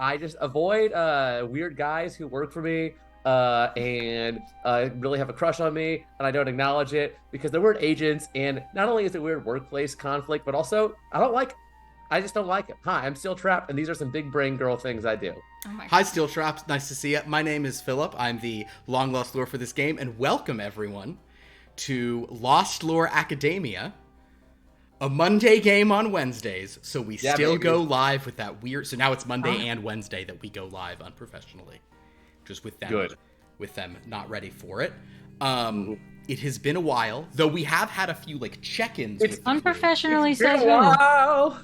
I just avoid weird guys who work for me and really have a crush on me, and I don't acknowledge it because they're weird agents. And not only is it weird workplace conflict, but also I just don't like it. Hi, I'm still trapped, and these are some big brain girl things I do. Oh my Hi, God. Steel Traps. Nice to see you. My name is Philip. I'm the long lost lore for this game, and welcome everyone to Lost Lore Academia, a Monday game on Wednesdays. So we still go live with that weird. So now it's Monday and Wednesday that we go live unprofessionally, just with them, with them not ready for it. It has been a while, though we have had a few like check-ins. It's unprofessionally It's been says a who? while.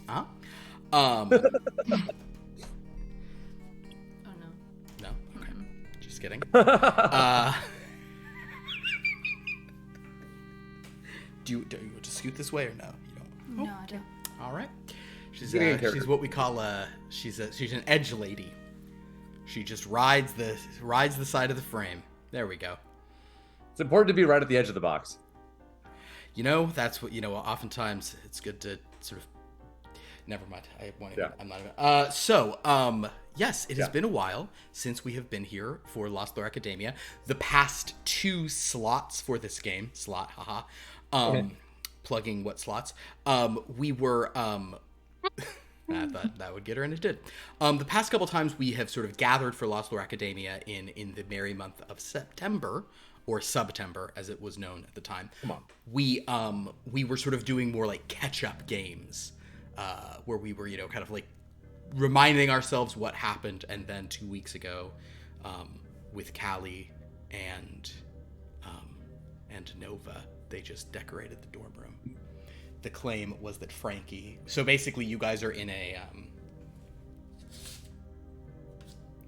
Huh? Oh no. No. Okay. Just kidding. Do you want to scoot this way or no? You don't. No, I don't. All right. She's what we call she's an edge lady. She just rides the side of the frame. There we go. It's important to be right at the edge of the box. You know, that's what, oftentimes it's good to sort of, never mind. I'm not even, yes, it has been a while since we have been here for Lost Lore Academia. The past 2 slots for this game, plugging what slots, we were, I thought that would get her, and it did. The past couple times we have sort of gathered for Lost Lore Academia in the merry month of September, or Subtember, as it was known at the time. Come on. We were sort of doing more like catch-up games, where we were, kind of like reminding ourselves what happened, and then 2 weeks ago, with Callie and Nova, they just decorated the dorm room. The claim was that Frankie... So basically, you guys are in a...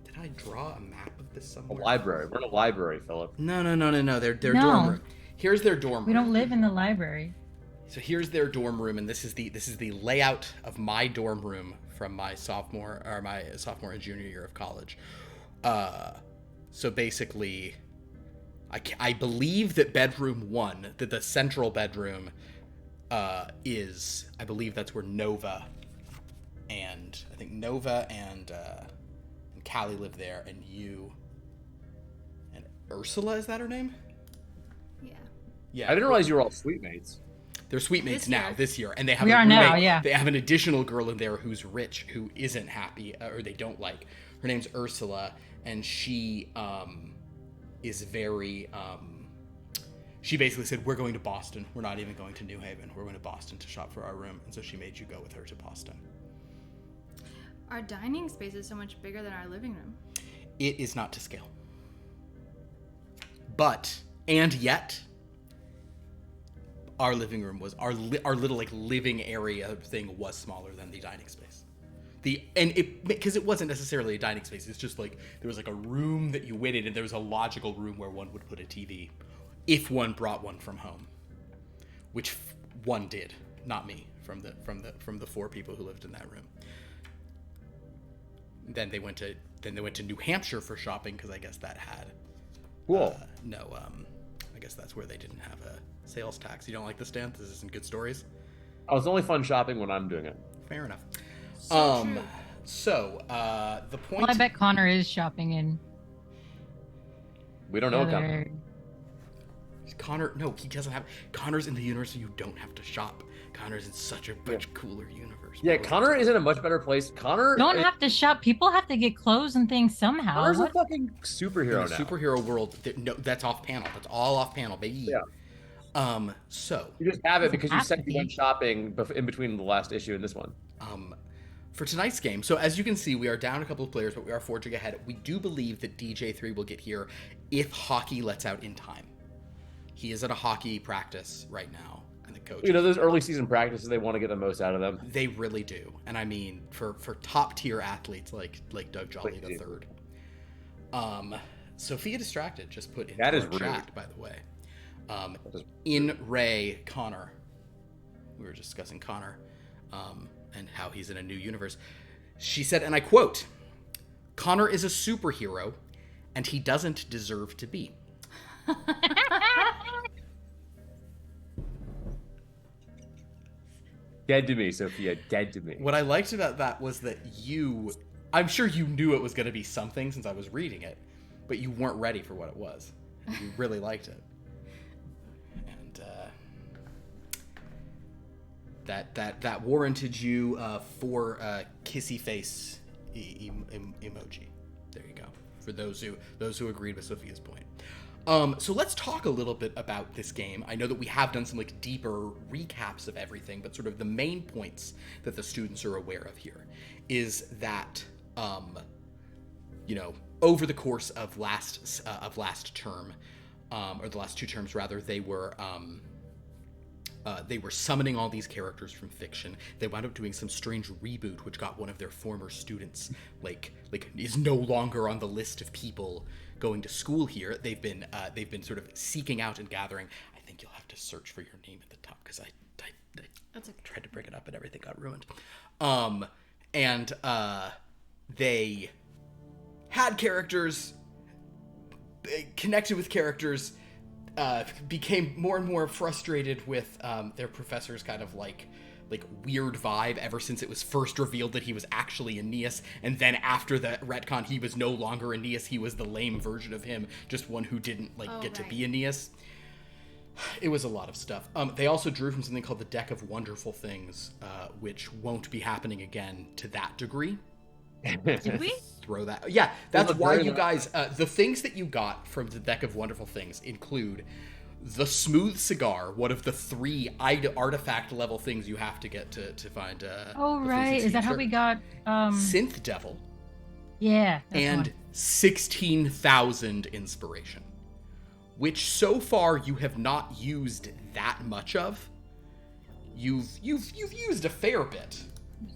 Did I draw a map of this somewhere? A library. We're in a library, Philip. No. Their No. dorm room. Here's their dorm room. We don't live in the library. So here's their dorm room, and this is the layout of my dorm room from my sophomore and junior year of college. So basically, I believe that bedroom 1, that the central bedroom, is, I believe that's where Nova and Callie live there, and you and Ursula, is that her name? Yeah. I didn't realize you were all suite mates. They're suite mates this year, and they have They have an additional girl in there who's rich, who isn't happy, or they don't like. Her name's Ursula, and she is very she basically said, we're going to Boston. We're not even going to New Haven. We're going to Boston to shop for our room. And so she made you go with her to Boston. Our dining space is so much bigger than our living room. It is not to scale. But, and yet, our living room was, our little like living area thing was smaller than the dining space. Because it wasn't necessarily a dining space. It's just like, there was like a room that you went in, and there was a logical room where one would put a TV. If one brought one from home, which one did, not me, from the 4 people who lived in that room. Then they went to New Hampshire for shopping, because I guess that had Cool. I guess that's where they didn't have a sales tax. You don't like this, Dan? This isn't good stories. Oh, it's only fun shopping when I'm doing it. Fair enough. True. The point. Well, I bet Connor is shopping in. We don't know Connor. Connor, no, he doesn't have. Connor's in the universe, you don't have to shop. Connor's in such a much cooler universe. Yeah, Connor is in a much better place. Connor Don't have to shop. People have to get clothes and things somehow. Connor's What? a fucking superhero In the now. superhero world, no, that's off panel. That's all off panel, baby. Yeah. So You just have it because you Have said to you be. went shopping in between the last issue and this one. for tonight's game, so as you can see, we are down a couple of players, but we are forging ahead. We do believe that DJ3 will get here if hockey lets out in time. He is at a hockey practice right now, and the coach. Those early season practices, they want to get the most out of them. They really do, and I mean, for top tier athletes like Doug Jolly the third. Sophia Distracted just put in That is chat, by the way. In Ray Connor, we were discussing Connor, and how he's in a new universe. She said, and I quote, "Connor is a superhero, and he doesn't deserve to be." Dead to me, Sophia. Dead to me. What I liked about that was that I'm sure you knew it was going to be something since I was reading it, but you weren't ready for what it was. You really liked it. And that warranted you 4 kissy face emoji. There you go. For those who agreed with Sophia's point. So let's talk a little bit about this game. I know that we have done some like deeper recaps of everything, but sort of the main points that the students are aware of here is that, over the course of last term, or the last 2 terms rather, they were summoning all these characters from fiction. They wound up doing some strange reboot, which got one of their former students, like is no longer on the list of people going to school here. They've been sort of seeking out and gathering. I think you'll have to search for your name at the top because I That's okay. tried to bring it up and everything got ruined. They had characters, connected with characters, became more and more frustrated with their professor's kind of like weird vibe ever since it was first revealed that he was actually Aeneas, and then after the retcon he was no longer Aeneas, he was the lame version of him, just one who didn't get to be Aeneas. It was a lot of stuff. They also drew from something called the Deck of Wonderful Things, which won't be happening again to that degree. Did we? Throw that. Yeah, that's why you guys. The things that you got from the Deck of Wonderful Things include the Smooth Cigar, one of the 3 artifact level things you have to get to find. Oh right, is that how we got? Synth Devil. Yeah. And 16,000 inspiration, which so far you have not used that much of. You've used a fair bit.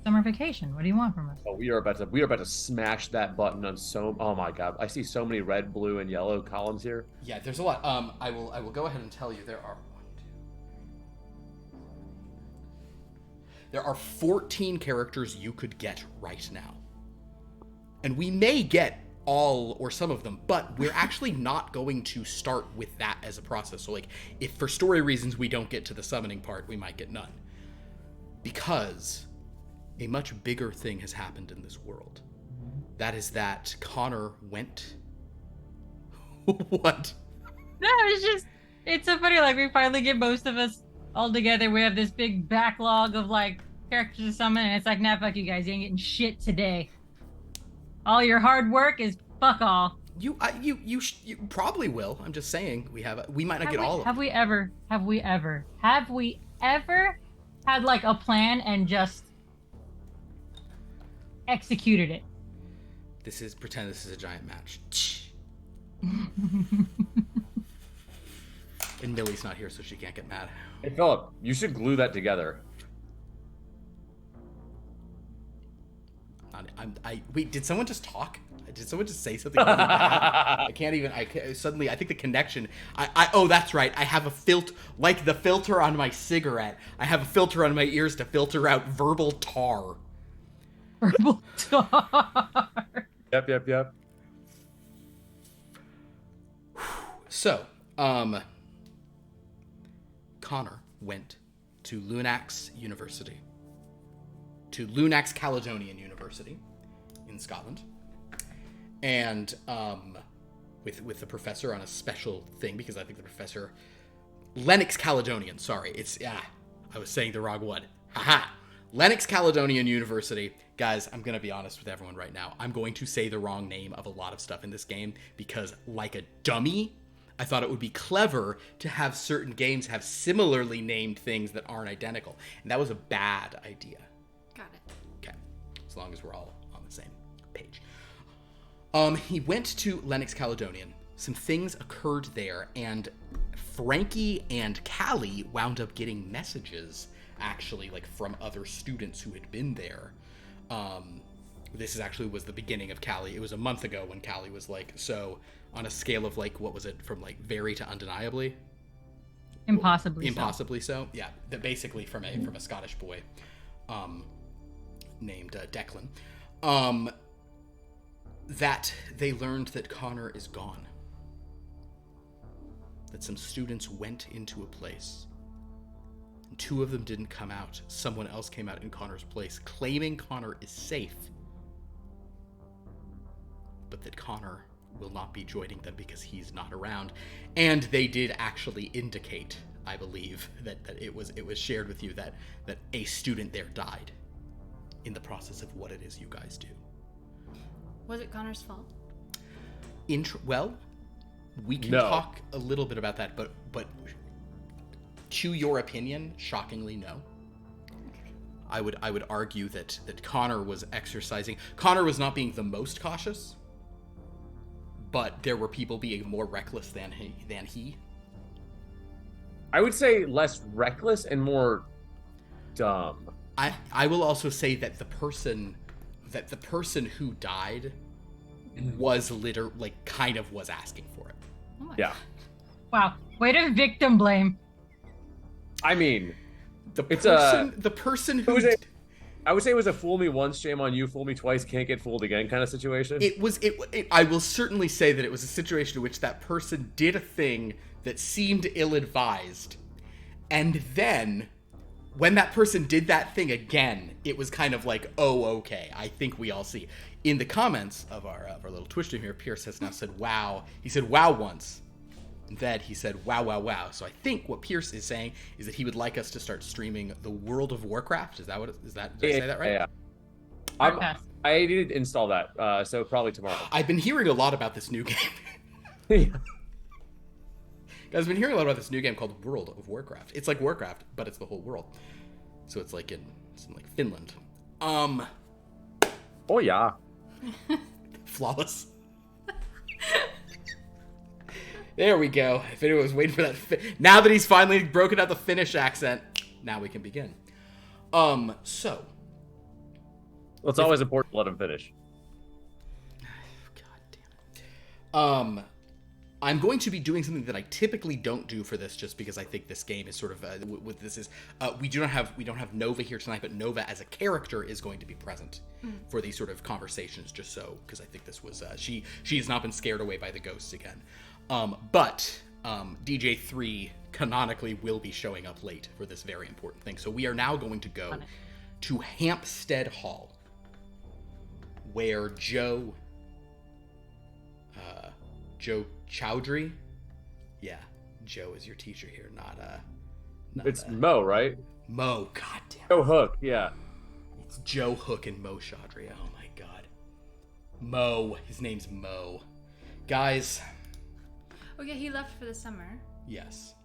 Summer vacation. What do you want from us? Oh, we are about to smash that button on so. Oh my god! I see so many red, blue, and yellow columns here. Yeah, there's a lot. I will go ahead and tell you there are 14 characters you could get right now, and we may get all or some of them, but we're actually not going to start with that as a process. So like, if for story reasons we don't get to the summoning part, we might get none, because a much bigger thing has happened in this world. That is that Connor went... What? No, it's so funny. Like, we finally get most of us all together. We have this big backlog of like characters to summon, and it's like, nah, fuck you guys. You ain't getting shit today. All your hard work is fuck all. You probably will. I'm just saying we might not get all of them. Have we ever had like a plan and just executed it? Pretend this is a giant match. And Millie's not here, so she can't get mad. Hey Philip, you should glue that together. Wait, did someone just talk? Did someone just say something really bad? I think the connection. Oh, that's right. I have a like the filter on my cigarette. I have a filter on my ears to filter out verbal tar. Verbal tar. Yep. So, Connor went to Lunax University. To Lunax Caledonian University in Scotland. And with the professor on a special thing, because I think the professor... Lennox Caledonian, sorry. I was saying the wrong one. Haha! Lennox Caledonian University. Guys, I'm going to be honest with everyone right now. I'm going to say the wrong name of a lot of stuff in this game, because like a dummy, I thought it would be clever to have certain games have similarly named things that aren't identical. And that was a bad idea. Got it. Okay. As long as we're all on the same page. He went to Lennox Caledonian. Some things occurred there, and Frankie and Callie wound up getting messages, actually, like from other students who had been there. This was the beginning of Callie. It was a month ago when Callie was like, so on a scale of like, what was it, from like very to undeniably? Impossibly so. Yeah, that basically from a Scottish boy, named Declan. That they learned that Connor is gone. That some students went into a place 2 of them didn't come out. Someone else came out in Connor's place, claiming Connor is safe, but that Connor will not be joining them because he's not around. And they did actually indicate, I believe, that it was shared with you that a student there died in the process of what it is you guys do. Was it Connor's fault? Well, we can talk a little bit about that, but to your opinion, shockingly, no. Okay. I would argue that Connor was exercising. Connor was not being the most cautious, but there were people being more reckless than he. I would say less reckless and more dumb. I will also say that the person who died was kind of was asking for it. Oh my Yeah. God. Wow. Way to victim blame. I mean, The person who I would say it was a fool me once, shame on you, fool me twice, can't get fooled again kind of situation. I will certainly say that it was a situation in which that person did a thing that seemed ill-advised, and then when that person did that thing again, it was kind of like, oh, okay, I think we all see. In the comments of our little Twitch stream here, Pierce has now said wow. He said wow once. And then he said wow, wow, wow. So I think what Pierce is saying is that he would like us to start streaming the World of Warcraft. Is that what? Did I say that right? Yeah. I need to install that, so probably tomorrow. I've been hearing a lot about this new game. Guys, I've been hearing a lot about this new game called World of Warcraft. It's like Warcraft, but it's the whole world. So it's like in Finland. Oh yeah. Flawless. There we go. If anyone was waiting for that, now that he's finally broken out the Finnish accent, now we can begin. So. Well, it's always important to let him finish. God damn it. I'm going to be doing something that I typically don't do for this, just because I think this game is sort of we don't have Nova here tonight, but Nova as a character is going to be present for these sort of conversations, just so, because I think this was she has not been scared away by the ghosts again. But DJ3 canonically will be showing up late for this very important thing. So we are now going to go to Hampstead Hall, where Joe Chowdhury? Yeah, Joe is your teacher here, not it's Mo, right? Mo, goddamn. Joe Hook, yeah. It's Joe Hook and Mo Chaudhry. Oh my god. Mo, his name's Mo. Guys. Oh yeah, he left for the summer. Yes.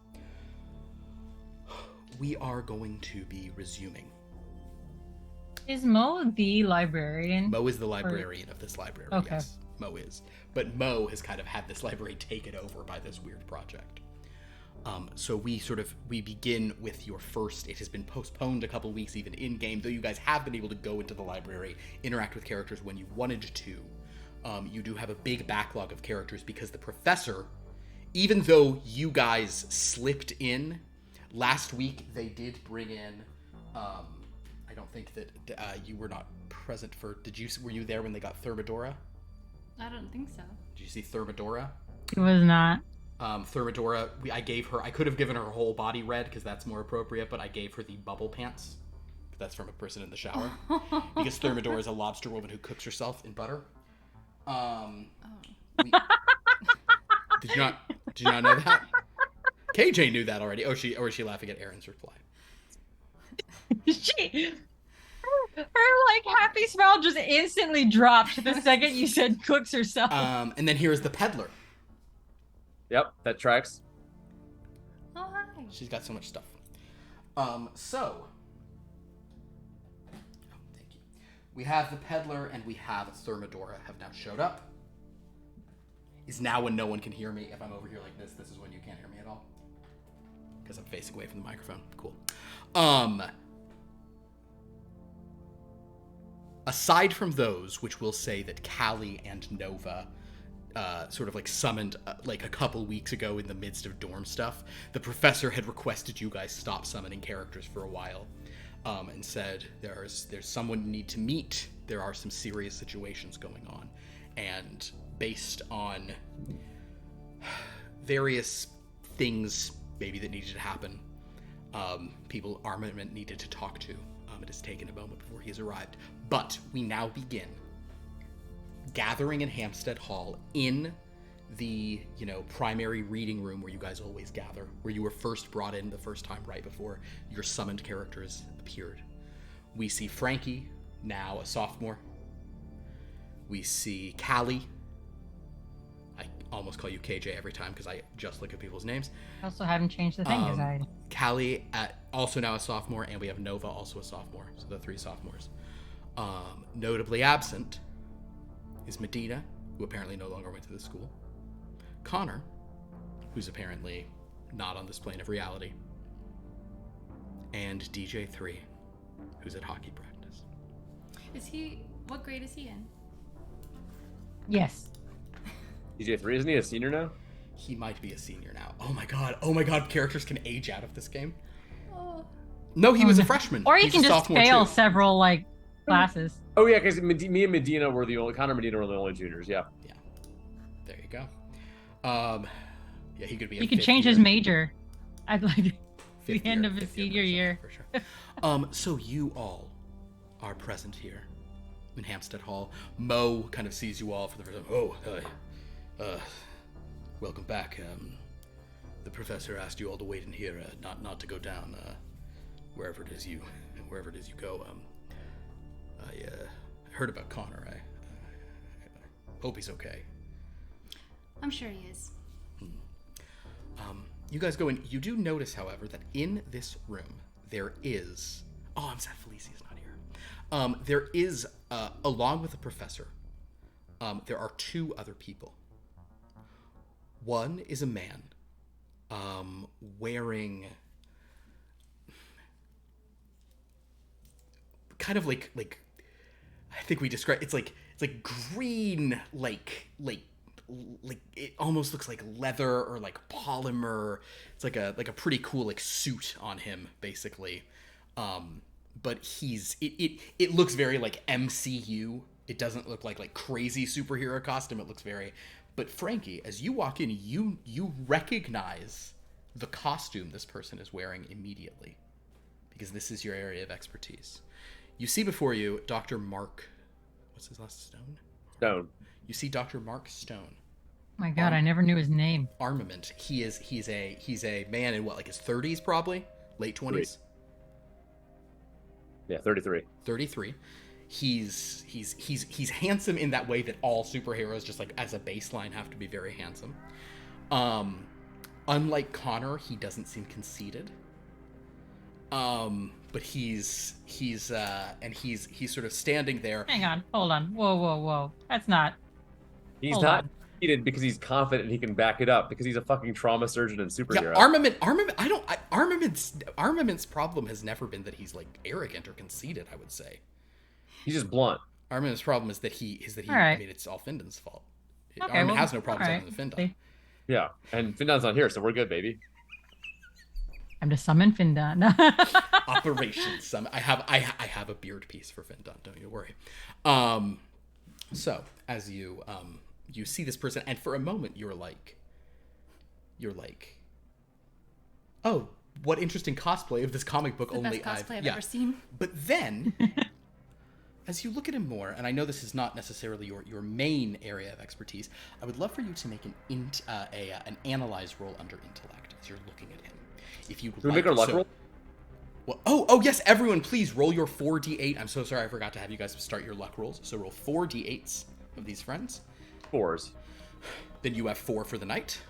We are going to be resuming. Is Mo the librarian? Mo is the librarian of this library, Okay. yes. Mo is. But Mo has kind of had this library taken over by this weird project. So we begin with your first. It has been postponed a couple weeks, even in-game, though you guys have been able to go into the library, interact with characters when you wanted to. You do have a big backlog of characters because the professor, even though you guys slipped in, last week they did bring in, I don't think that you were not present for, were you there when they got Thermidora? I don't think so. Did you see Thermidora? It was not. Thermidora, I could have given her whole body red because that's more appropriate, but I gave her the bubble pants. That's from a person in the shower. Because Thermidora is a lobster woman who cooks herself in butter. Did you not know that? KJ knew that already. Or is she laughing at Aaron's reply? Her happy smile just instantly dropped the second you said cooks herself. And then here's the peddler. Yep, that tracks. Oh hi. She's got so much stuff. Thank you. We have the peddler and we have Thermidora have now showed up. Is now when no one can hear me. If I'm over here like this is when you can't hear me at all. Because I'm facing away from the microphone. Cool. Aside from those, which will say that Callie and Nova summoned a couple weeks ago in the midst of dorm stuff, the professor had requested you guys stop summoning characters for a while, and said there's someone you need to meet. There are some serious situations going on, and based on various things maybe that needed to happen, people Armament needed to talk to. It has taken a moment before he has arrived. But we now begin gathering in Hampstead Hall in the, primary reading room where you guys always gather, where you were first brought in the first time right before your summoned characters appeared. We see Frankie, now a sophomore. We see Callie. I almost call you KJ every time because I just look at people's names. I also haven't changed the thing, Callie, also now a sophomore, and we have Nova, also a sophomore. So the 3 sophomores. Notably absent is Medina, who apparently no longer went to the school. Connor, who's apparently not on this plane of reality. And DJ3, who's at hockey practice. What grade is he in? Yes. DJ3, isn't he a senior now? He might be a senior now. Oh my god, characters can age out of this game. Oh. No, he was a freshman. Or you He's can a just sophomore fail too. several, classes. Oh yeah, because me and Medina were Connor and Medina were the only juniors. Yeah. Yeah. There you go. Yeah, he could be. He could change his major at the end of his senior year. For sure. So you all are present here in Hampstead Hall. Mo kind of sees you all for the first time. Oh, welcome back. The professor asked you all to wait in here, not to go down wherever it is you go. I heard about Connor. I hope he's okay. I'm sure he is. You guys go in. You do notice, however, that in this room there is. Oh, I'm sad Felicia's not here. There is, along with the professor, there are 2 other people. One is a man, wearing kind of like I think we describe it's like green, like it almost looks like leather or like polymer. It's like a pretty cool suit on him, basically. But it looks very like MCU. It doesn't look like crazy superhero costume. It looks very. But Frankie, as you walk in, you recognize the costume this person is wearing immediately, because this is your area of expertise. You see before you Dr. Mark. What's his last Stone? Stone. You see Dr. Mark Stone. My God, I never knew his name. Armament. He's a man in his 30s, probably late 20s. Yeah, 33. 33. He's handsome in that way that all superheroes, just as a baseline, have to be very handsome. Unlike Connor, he doesn't seem conceited. But he's sort of standing there. Hang on, hold on. Whoa. That's not. He's Hold not on. heated because he's confident he can back it up because he's a fucking trauma surgeon and superhero. Yeah, Armament's problem has never been that he's arrogant or conceited, I would say. He's just blunt. Armament's problem is that he All right. I mean, it's all Findan's fault. Okay, Armament well, has no problems all other than Findan. Yeah, and Findan's not here, so we're good, baby. I'm to summon Findan. Operation Summon. I have a beard piece for Findan, don't you worry. So as you see this person, and for a moment you're like, oh, what interesting cosplay of this comic book. The Only best cosplay I've ever seen. But then, as you look at him more, and I know this is not necessarily your main area of expertise, I would love for you to make an analyze roll under intellect as you're looking at him. If you Can we make our luck roll? Well, oh yes, everyone, please roll your 4d8. I'm so sorry, I forgot to have you guys start your luck rolls. So roll 4d8s of these friends. 4s. Then you have 4 for the night.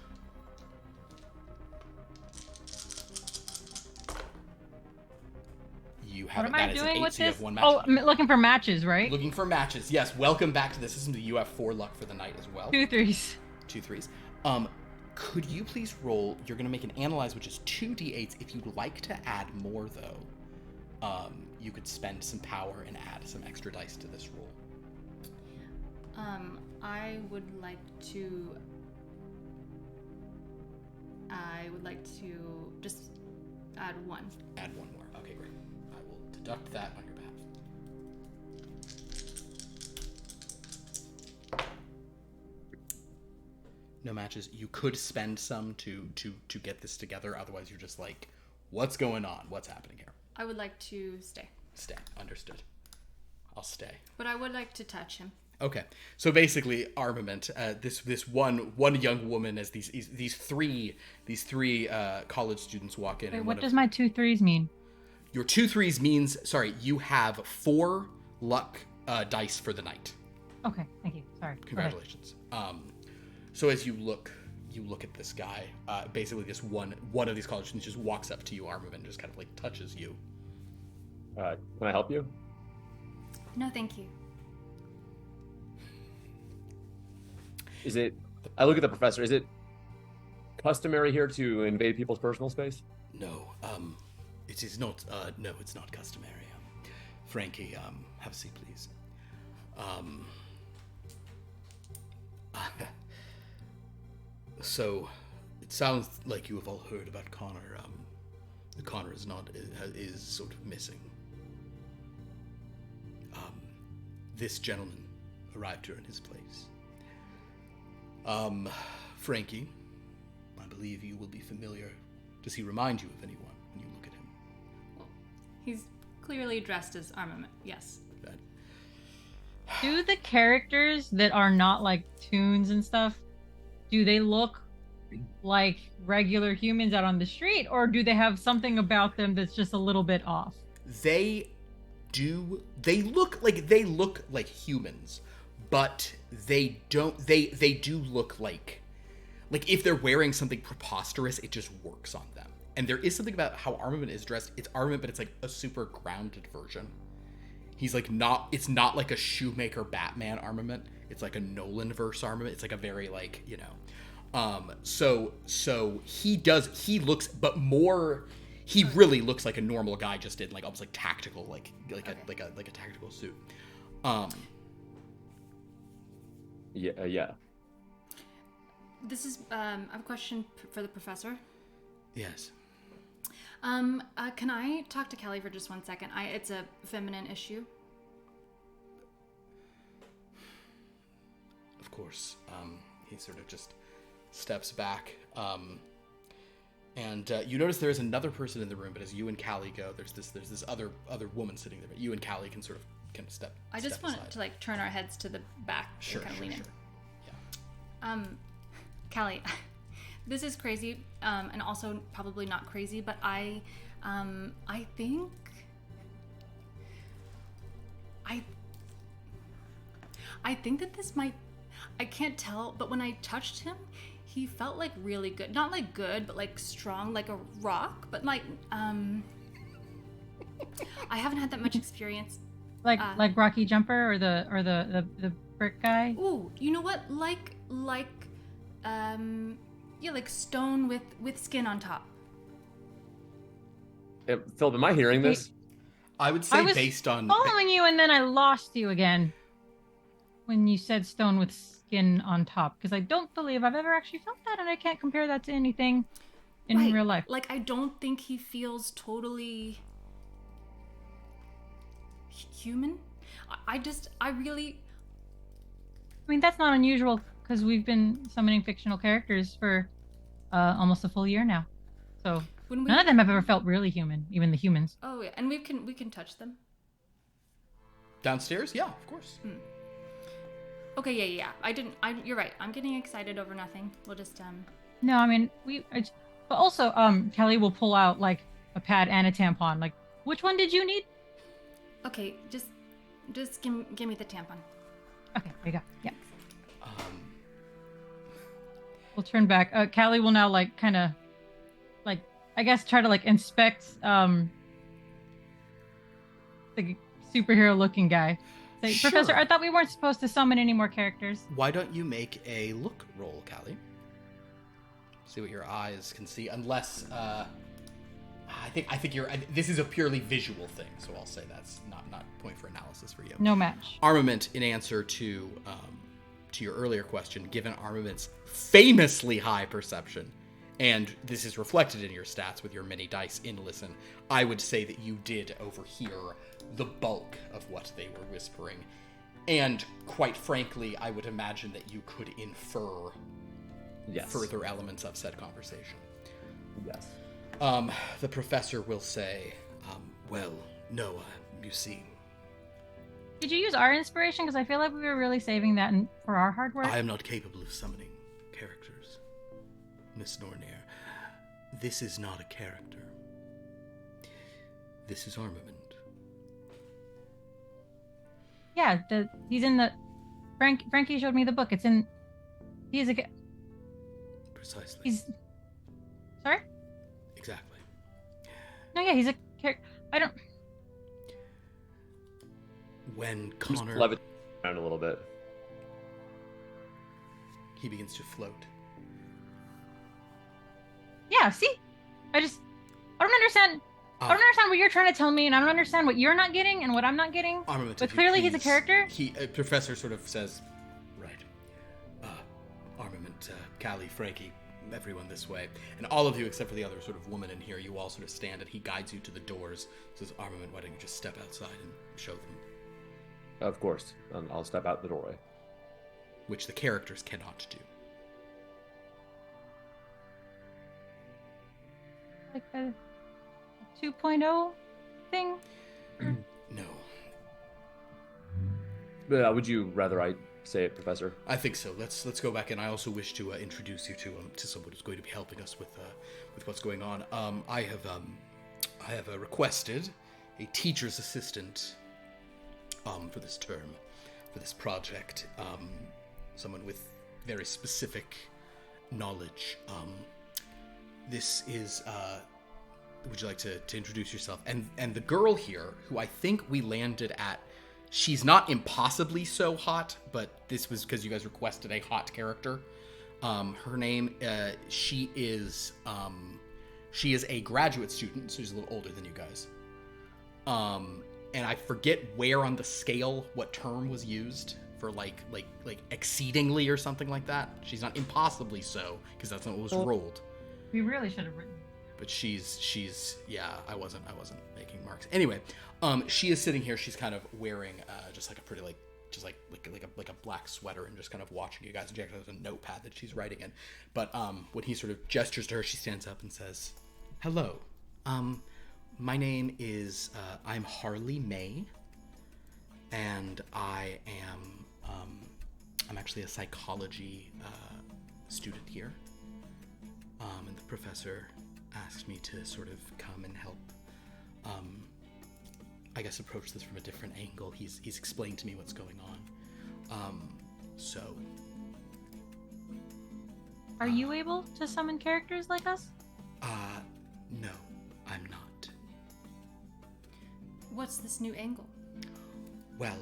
You have What am I that as an doing 8, with so you this? have 1 match. Oh, I'm looking for matches, right? Looking for matches. Yes, welcome back to the system. You have 4 luck for the night as well. 2 3s. 2 3s. Could you please roll? You're going to make an analyze, which is 2d8s. If you'd like to add more, though, you could spend some power and add some extra dice to this roll. I would like to just add 1. Add 1 more. Okay, great. I will deduct that on your behalf. No matches. You could spend some to get this together. Otherwise, you're just What's going on? What's happening here? I would like to stay. Stay. Understood. I'll stay. But I would like to touch him. Okay, so basically, armament. This one young woman as these three college students walk in. Wait, and what does my 2 3s mean? Your 2 3s means you have 4 luck dice for the night. Okay, thank you. Sorry. Congratulations. So as you look at this guy. Basically, this one of these college students just walks up to you, armament, and just kind of like touches you. Can I help you? No, thank you. I look at the professor. Is it customary here to invade people's personal space? No, it is not. No, it's not customary. Frankie, have a seat, please. So, it sounds like you have all heard about Connor. Connor is sort of missing. This gentleman arrived here in his place. Frankie, I believe you will be familiar. Does he remind you of anyone when you look at him? Well, he's clearly dressed as armament, yes. That... Do the characters that are not like toons and stuff, do they look like regular humans out on the street, or do they have something about them that's just a little bit off? They look like humans, but they do look like if they're wearing something preposterous, it just works on them. And there is something about how Armament is dressed. It's Armament, but it's like a super grounded version. He's like it's not like a Shoemaker Batman Armament. It's like a Nolan verse Armament. It's like a very so he looks, but more, he really looks like a normal guy just in like almost like tactical, like a tactical suit. Yeah. This is, I have a question for the professor. Yes. Can I talk to Kelly for just 1 second? It's a feminine issue. Of course. He sort of just steps back. And you notice there is another person in the room, but as you and Callie go, there's this other woman sitting there, but you and Callie can step. I just want aside. to like turn our heads to the back Sure, and kind of sure, lean sure. in. Callie, this is crazy, and also probably not crazy, but I think that this might, I can't tell, but when I touched him, he felt like really good. Not like good, but like strong, like a rock, but like, I haven't had that much experience. Like Rocky Jumper or the brick guy? Ooh, you know what? Like stone with skin on top. Philip, am I hearing this? I would say based on following you, and then I lost you again when you said stone with skin on top, because I don't believe I've ever actually felt that, and I can't compare that to anything in real life. Like, I don't think he feels totally human. I mean, that's not unusual, because we've been summoning fictional characters for almost a full year now. So none of them have ever felt really human, even the humans. Oh yeah, and we can touch them. downstairs. Yeah, of course. Okay, yeah. You're right. I'm getting excited over nothing. We'll just No, I mean but also Kelly will pull out like a pad and a tampon. Like, which one did you need? Okay, just give me the tampon. Okay, there you go. Yeah. We'll turn back. Callie will now like kind of like, I guess, try to like inspect the superhero looking guy. Say, Sure. Professor, I thought we weren't supposed to summon any more characters. Why don't you make a look roll, Callie? See what your eyes can see. Unless, I think this is a purely visual thing, so I'll say that's not point for analysis for you. No match. Armament, in answer to your earlier question, given Armament's famously high perception, and this is reflected in your stats with your many dice in listen, I would say that you did overhear the bulk of what they were whispering. And quite frankly, I would imagine that you could infer Yes. further elements of said conversation. Yes. The professor will say, well, Noah, you see, Did you use our inspiration? Because I feel like we were really saving that for our hard work. I am not capable of summoning characters, Miss Nornir. This is not a character. This is armament. Yeah, he's in the... Frankie showed me the book. It's in... He's a... Precisely. He's... Sorry? Exactly. No, yeah, he's a character... I don't... When Just Connor... levitate around a little bit. He begins to float. Yeah, see? I don't understand... I don't understand what you're trying to tell me, and I don't understand what you're not getting and what I'm not getting. Armament, But if you clearly he's a please. character. Professor sort of says, right. Armament, Callie, Frankie, everyone this way. And all of you, except for the other sort of woman in here, you all sort of stand, and he guides you to the doors. Says, Armament, why don't you just step outside and show them? Of course. I'll step out the doorway. Which the characters cannot do. Like a 2.0 thing? No. Would you rather I say it, Professor? I think so. Let's go back, and I also wish to introduce you to someone who's going to be helping us with what's going on. I have requested a teacher's assistant for this term, for this project. Someone with very specific knowledge. This is. Would you like to introduce yourself? And the girl here, who I think we landed at. She's not impossibly so hot, but this was because you guys requested a hot character. Her name, she is a graduate student, so she's a little older than you guys. And I forget where on the scale what term was used for like exceedingly or something like that. She's not impossibly so, because that's not what was rolled. We really should have written. But she's yeah, I wasn't making marks. Anyway, she is sitting here. She's kind of wearing just like a pretty like a black sweater and just kind of watching you guys. And she actually has a notepad that she's writing in. But when he sort of gestures to her, she stands up and says, "Hello, my name is I'm Harley May, and I am I'm actually a psychology student here. And the professor asked me to sort of come and help, I guess, approach this from a different angle. He's explained to me what's going on. So... Are you able to summon characters like us? No, I'm not. What's this new angle? Well,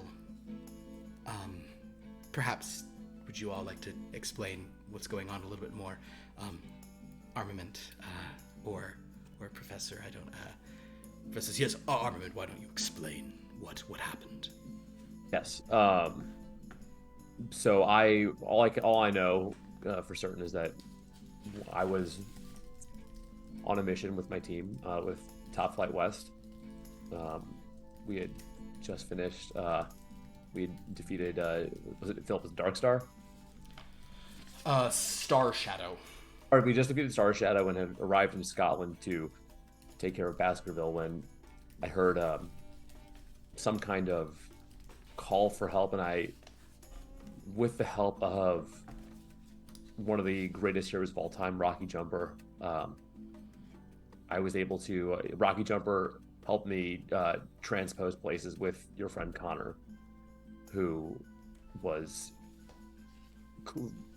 perhaps would you all like to explain what's going on a little bit more? Armament, or Professor, I don't, Professor says, yes, Armament, why don't you explain what happened? Yes. So all I know for certain is that I was on a mission with my team with Top Flight West. We had just finished. We had defeated. Was it Philip's Dark Star? Star Shadow. Or we just defeated Star Shadow and had arrived in Scotland to take care of Baskerville when I heard some kind of call for help, and I, with the help of one of the greatest heroes of all time, Rocky Jumper, I was able to. Rocky Jumper helped me transpose places with your friend Connor, who was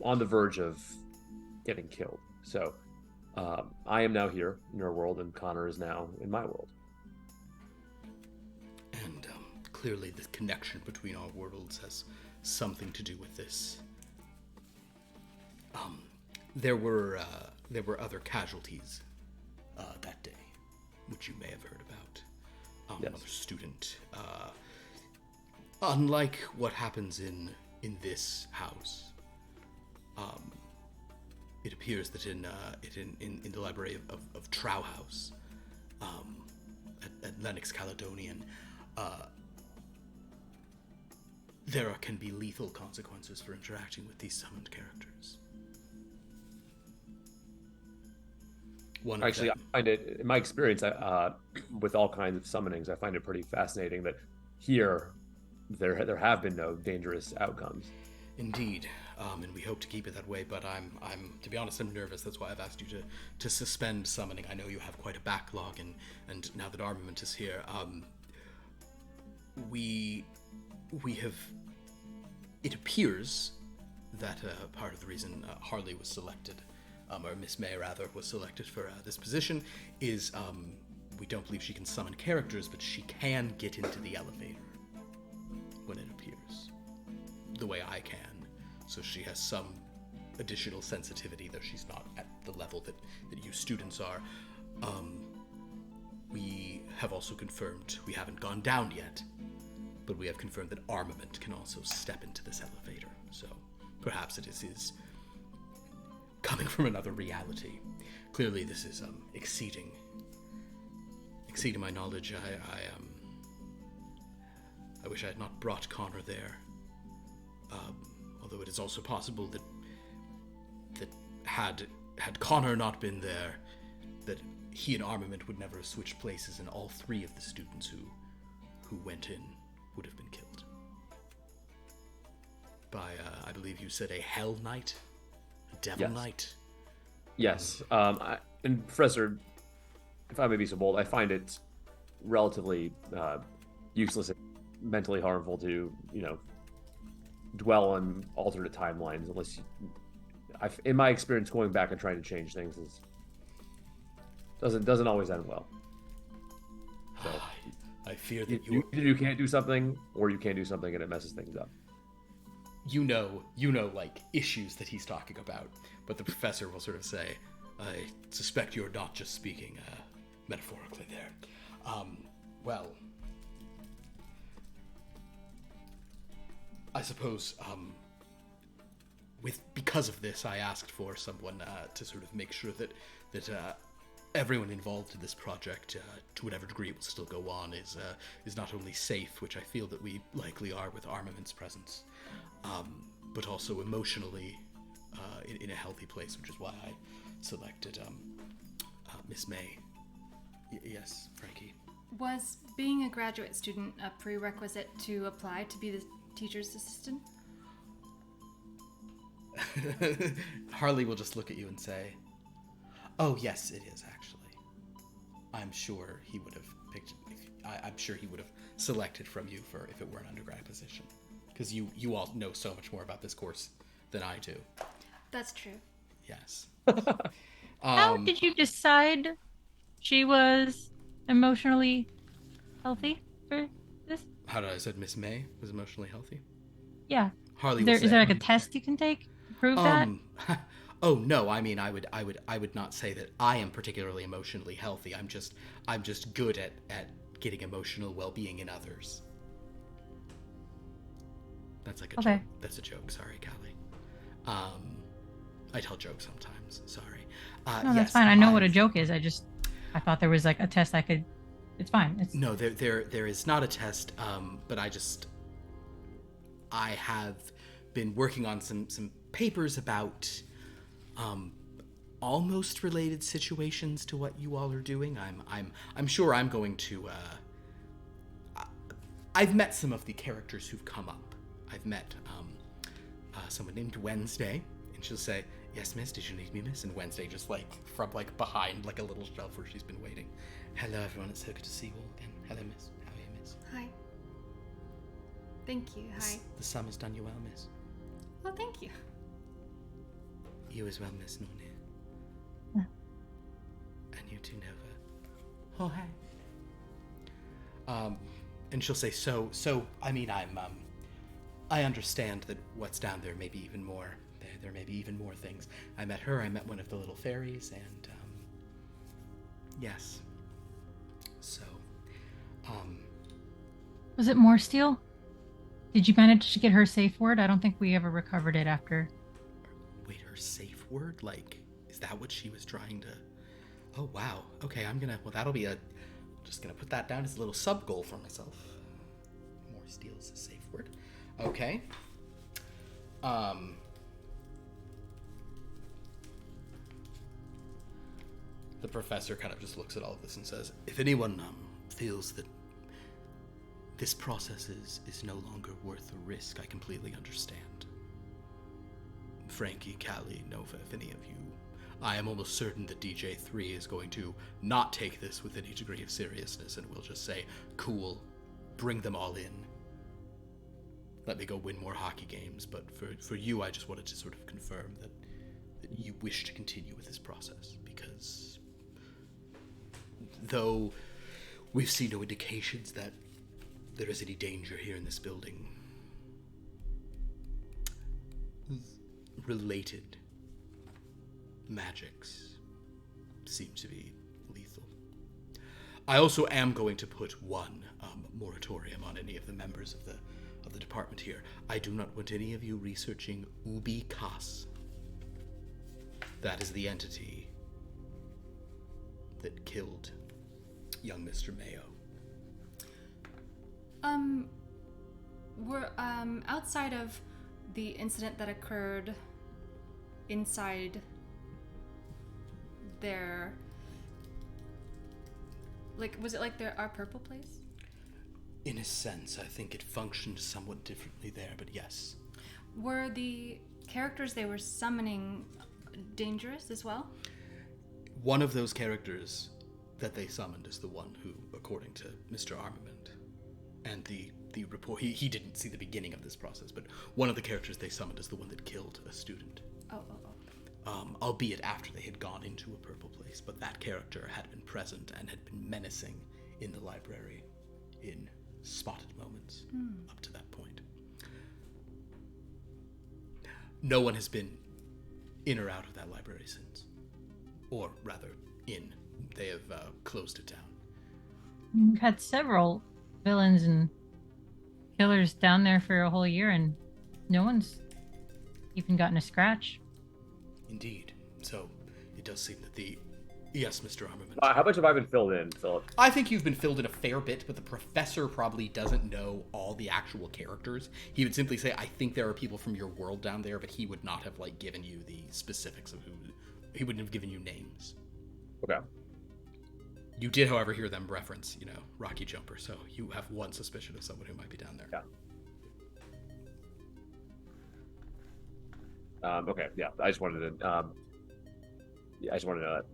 on the verge of getting killed. So I am now here in your world, and Connor is now in my world. And clearly the connection between our worlds has something to do with this. There were other casualties that day, which you may have heard about. Yes. Another student. Unlike what happens in this house, it appears that in the library of Trow House, at Lennox Caledonian, there can be lethal consequences for interacting with these summoned characters. one of Actually, them. I find it, in my experience, with all kinds of summonings, I find it pretty fascinating that here there have been no dangerous outcomes. Indeed, and we hope to keep it that way. But I'm to be honest, I'm nervous. That's why I've asked you to suspend summoning. I know you have quite a backlog, and now that armament is here, we have. It appears that part of the reason Harley was selected, or Miss May rather, was selected for this position is we don't believe she can summon characters, but she can get into the elevator when it appears, the way I can. So she has some additional sensitivity, though she's not at the level that you students are. We have also confirmed, we haven't gone down yet, but we have confirmed that armament can also step into this elevator. So perhaps it is coming from another reality. Clearly this is exceeding my knowledge. I wish I had not brought Connor there. Although it is also possible that had Connor not been there, that he and armament would never have switched places, and all three of the students who went in would have been killed by I believe you said a Hell Knight, a Devil Yes. Knight. Yes, and Professor, if I may be so bold, I find it relatively useless and mentally harmful to, dwell on alternate timelines unless in my experience, going back and trying to change things doesn't always end well. So I fear that you can't do something, or you can't do something and it messes things up. you know like issues that he's talking about, but the professor will sort of say, I suspect you're not just speaking metaphorically there. Well, I suppose because of this, I asked for someone to sort of make sure that everyone involved in this project, to whatever degree it will still go on, is not only safe, which I feel that we likely are with armament's presence, but also emotionally in a healthy place, which is why I selected Miss May. Yes, Frankie. Was being a graduate student a prerequisite to apply to be the teacher's assistant? Harley will just look at you and say, "Oh yes, it is actually. I'm sure he would have picked. I'm sure he would have selected from you for if it were an undergrad position, because you all know so much more about this course than I do." That's true. Yes. How did you decide she was emotionally healthy for this? How did I said Miss May was emotionally healthy? Yeah. Harley Is will there, say, is there like a test you can take to prove that? Oh no, I mean I would not say that I am particularly emotionally healthy. I'm just good at getting emotional well-being in others. That's like a Okay. joke. That's a joke. Sorry, Callie. I tell jokes sometimes. Sorry. No, that's yes, fine. I know what a joke is. I thought there was like a test I could. It's fine. It's No, there is not a test. But I have been working on some papers about almost related situations to what you all are doing. I'm sure I'm going to. I've met some of the characters who've come up. I've met someone named Wednesday, and she'll say, "Yes, miss, did you need me, miss?" And Wednesday just from behind a little shelf where she's been waiting. "Hello, everyone. It's so good to see you all again. Hello, miss. How are you, miss? Hi. Thank you. Hi. The summer's done you well, miss. Well, thank you. You as well, Miss Nornia. Yeah. And you too, Nova. Oh, hey. And she'll say, so, I mean, I understand that what's down there may be even more. There may be even more things. I met her, I met one of the little fairies, and, yes. So, Was it more steel? Did you manage to get her safe word? I don't think we ever recovered it after. wait, her safe word? Is that what she was trying to... Oh, wow. Okay, that'll be just gonna put that down as a little sub-goal for myself. More steals a safe word. Okay. The professor kind of just looks at all of this and says, if anyone feels that this process is no longer worth the risk, I completely understand. Frankie, Callie, Nova, if any of you, I am almost certain that DJ3 is going to not take this with any degree of seriousness and will just say, cool, bring them all in. Let me go win more hockey games, but for you, I just wanted to sort of confirm that you wish to continue with this process, because though we've seen no indications that there is any danger here in this building, related magics seem to be lethal. I also am going to put one moratorium on any of the members of the department here. I do not want any of you researching Ubi Kas. That is the entity that killed young Mr. Mayo. We're outside of the incident that occurred inside their, like, was it like our purple place? In a sense, I think it functioned somewhat differently there, but yes. Were the characters they were summoning dangerous as well? One of those characters that they summoned is the one who, according to Mr. Armament, and the report, he didn't see the beginning of this process, but one of the characters they summoned is the one that killed a student. Albeit after they had gone into a purple place, but that character had been present and had been menacing in the library in spotted moments up to that point. No one has been in or out of that library since. Or rather, in. They have closed it down. We've had several villains and killers down there for a whole year, and no one's even gotten a scratch. Indeed. So, it does seem that the... Yes, Mr. Armament. How much have I been filled in, Philip? I think you've been filled in a fair bit, but the professor probably doesn't know all the actual characters. He would simply say, I think there are people from your world down there, but he would not have, like, given you the specifics of who... He wouldn't have given you names. Okay. You did, however, hear them reference, Rocky Jumper, so you have one suspicion of someone who might be down there. Yeah. Okay, yeah, I just wanted to, I just wanted to know that.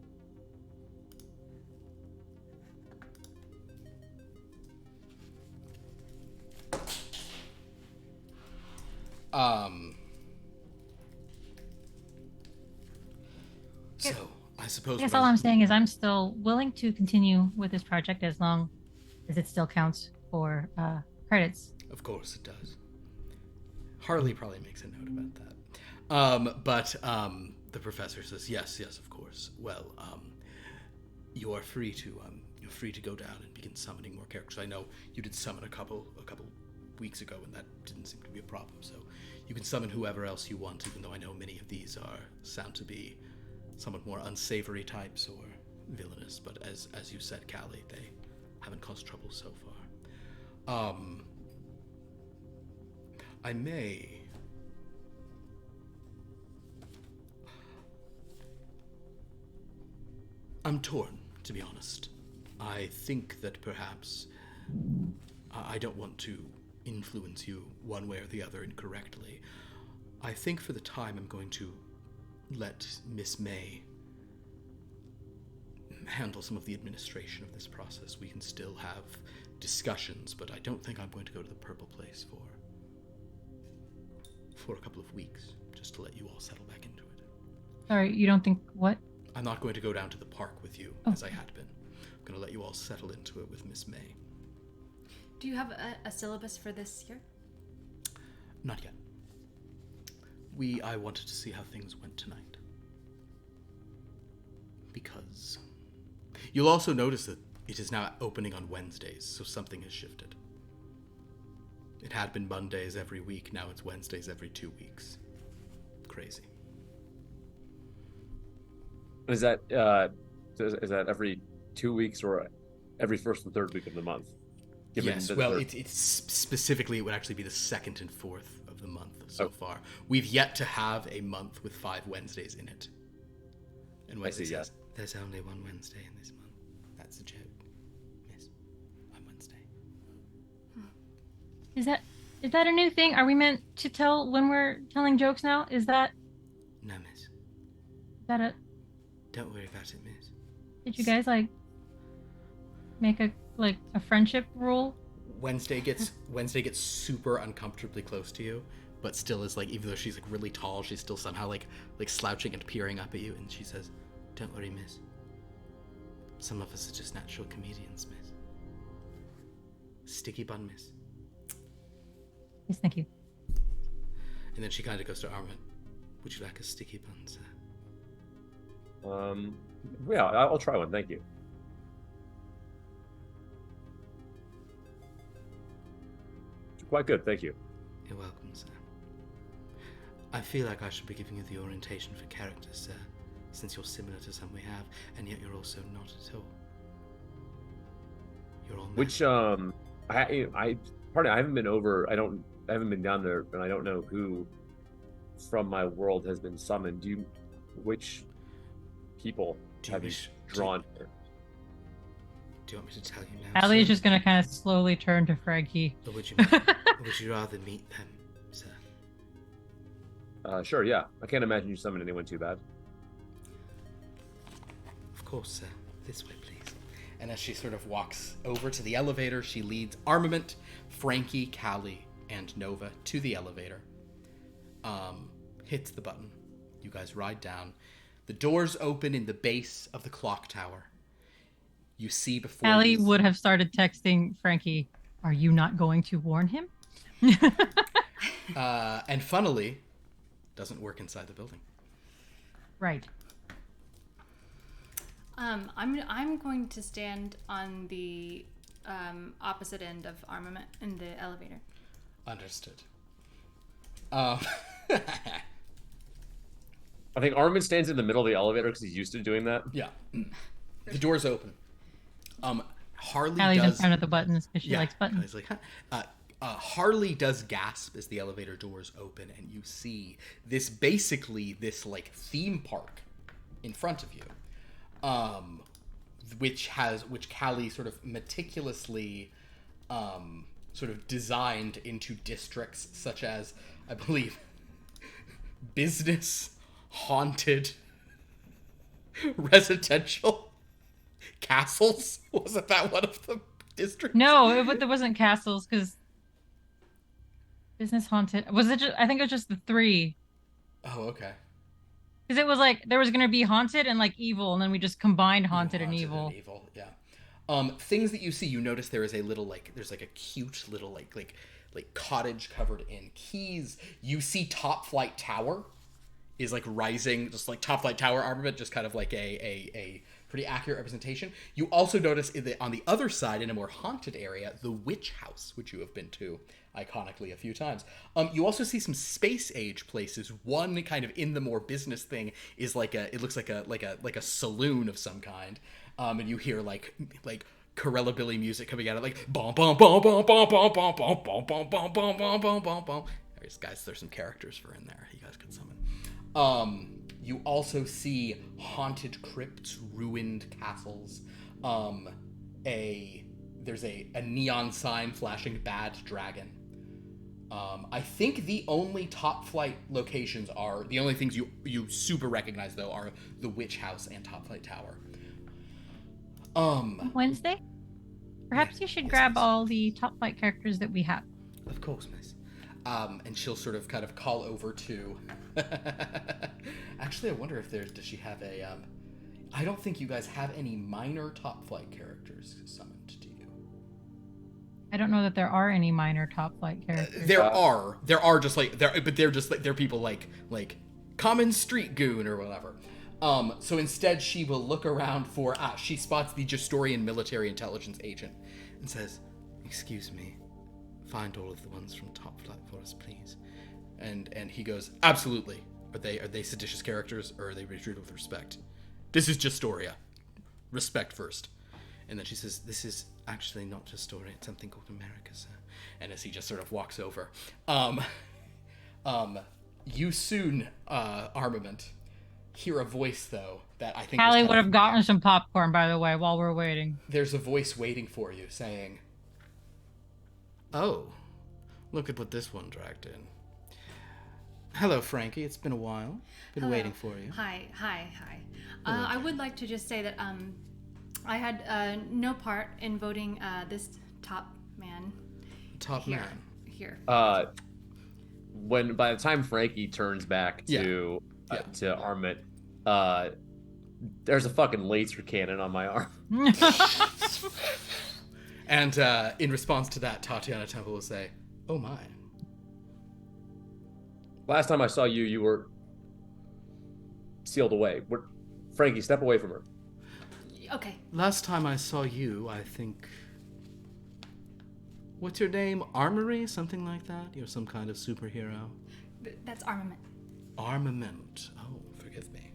So, I suppose... I guess all I'm saying is I'm still willing to continue with this project as long as it still counts for credits. Of course it does. Harley probably makes a note about that. But the professor says, yes, of course. Well, you are free to go down and begin summoning more characters. I know you did summon a couple weeks ago, and that didn't seem to be a problem. So you can summon whoever else you want, even though I know many of these sound to be somewhat more unsavory types or villainous. But as you said, Callie, they haven't caused trouble so far. I'm torn, to be honest. I think that perhaps I don't want to influence you one way or the other incorrectly. I think for the time I'm going to let Miss May handle some of the administration of this process. We can still have discussions, but I don't think I'm going to go to the purple place for a couple of weeks, just to let you all settle back into it. Sorry, you don't think what? I'm not going to go down to the park with you, as I had been. I'm going to let you all settle into it with Miss May. Do you have a syllabus for this year? Not yet. I wanted to see how things went tonight. Because you'll also notice that it is now opening on Wednesdays, so something has shifted. It had been Mondays every week, now it's Wednesdays every 2 weeks. Crazy. Is that every 2 weeks or every first and third week of the month? Yes, well, it's specifically, it would actually be the second and fourth of the month so far. We've yet to have a month with 5 Wednesdays in it. And I Wednesday see, says, there's only one Wednesday in this month. That's a joke. Miss, I'm Wednesday. Is that a new thing? Are we meant to tell when we're telling jokes now? Is that No, miss. a? Don't worry about it, miss. Did you guys like make a friendship rule? Wednesday gets super uncomfortably close to you, but still is like, even though she's like really tall, she's still somehow like slouching and peering up at you, and she says, "Don't worry, miss. Some of us are just natural comedians, miss. Sticky bun, miss." Yes, thank you. And then she kind of goes to Armin. "Would you like a sticky bun, sir?" Yeah, I'll try one. Thank you. Quite good, thank you. You're welcome, sir. I feel like I should be giving you the orientation for characters, sir, since you're similar to some we have, and yet you're also not at all. You're all men. Which I haven't been over. I haven't been down there, and I don't know who from my world has been summoned. Which people have you drawn here? Do you want me to tell you now? Allie's sir? just gonna kind of slowly turn to Frankie. Or would you rather meet them, sir? Sure, yeah. I can't imagine you summon anyone too bad. Of course, sir. This way, please. And as she sort of walks over to the elevator, she leads Armament, Frankie, Callie, and Nova to the elevator. Hits the button. You guys ride down. The doors open in the base of the clock tower. You see before Allie would have started texting Frankie, "Are you not going to warn him?" And funnily, doesn't work inside the building. Right. I'm going to stand on the opposite end of Armament in the elevator. Understood. I think Armin stands in the middle of the elevator because he's used to doing that. Yeah. The doors open. Harley Allie's in does... front of the buttons because she likes buttons. Allie's like, huh? Harley does gasp as the elevator doors open, and you see this like theme park in front of you, which Callie sort of meticulously sort of designed into districts such as, I believe, business, haunted, residential, castles. Wasn't that one of the districts? No, there wasn't castles because business haunted. Was it? I think it was just the three. Oh, okay. Because it was like there was gonna be haunted and like evil, and then we just combined haunted and evil. Yeah. Things that you see, you notice there is a little there's like a cute little like cottage covered in keys. You see Top Flight Tower is like rising, just like Top Flight Tower armament, just kind of like a pretty accurate representation. You also notice on the other side, in a more haunted area, the Witch House, which you have been to iconically a few times. You also see some space age places. One kind of in the more business thing is it looks like a saloon of some kind. And you hear like Corella-billy music coming out of like bom bom bom bom bom bom bom bom bom bom bom bom bom bom bom bom. There's some characters for in there you guys could summon. You also see haunted crypts, ruined castles. There's a neon sign flashing bad dragon. I think the only Top Flight locations are the only things you super recognize though are the Witch House and Top Flight Tower. Wednesday? Perhaps you should grab all the Top Flight characters that we have. Of course, miss. And she'll sort of kind of call over to... Actually, I wonder if does she have a... I don't think you guys have any minor Top Flight characters summoned, do you? I don't know that there are any minor Top Flight characters. There are just like... They're people like Common Street Goon or whatever. So instead, she will look around for... she spots the Gestorian military intelligence agent and says, "Excuse me, find all of the ones from Top Flight for us, please." And he goes, "Absolutely. Are they seditious characters, or are they treated with respect? This is Gestoria. Respect first." And then she says, "This is actually not Gestoria. It's something called America, sir." And as he just sort of walks over, you soon, Armament, hear a voice, though, that I think Callie would have gotten some popcorn, by the way, while we're waiting. There's a voice waiting for you saying, "Oh, look at what this one dragged in. Hello, Frankie. It's been a while. Been Hello. waiting for you." Hi. I would like to just say that I had no part in voting this top man. Top here. man. Here. When by the time Frankie turns back to Armament, there's a fucking laser cannon on my arm. And in response to that, Tatiana Temple will say, "Oh my." Last time I saw you, you were sealed away. Frankie, step away from her. Okay. Last time I saw you, I think... What's your name? Armory? Something like that? You're some kind of superhero? That's Armament. Armament. Oh, forgive me.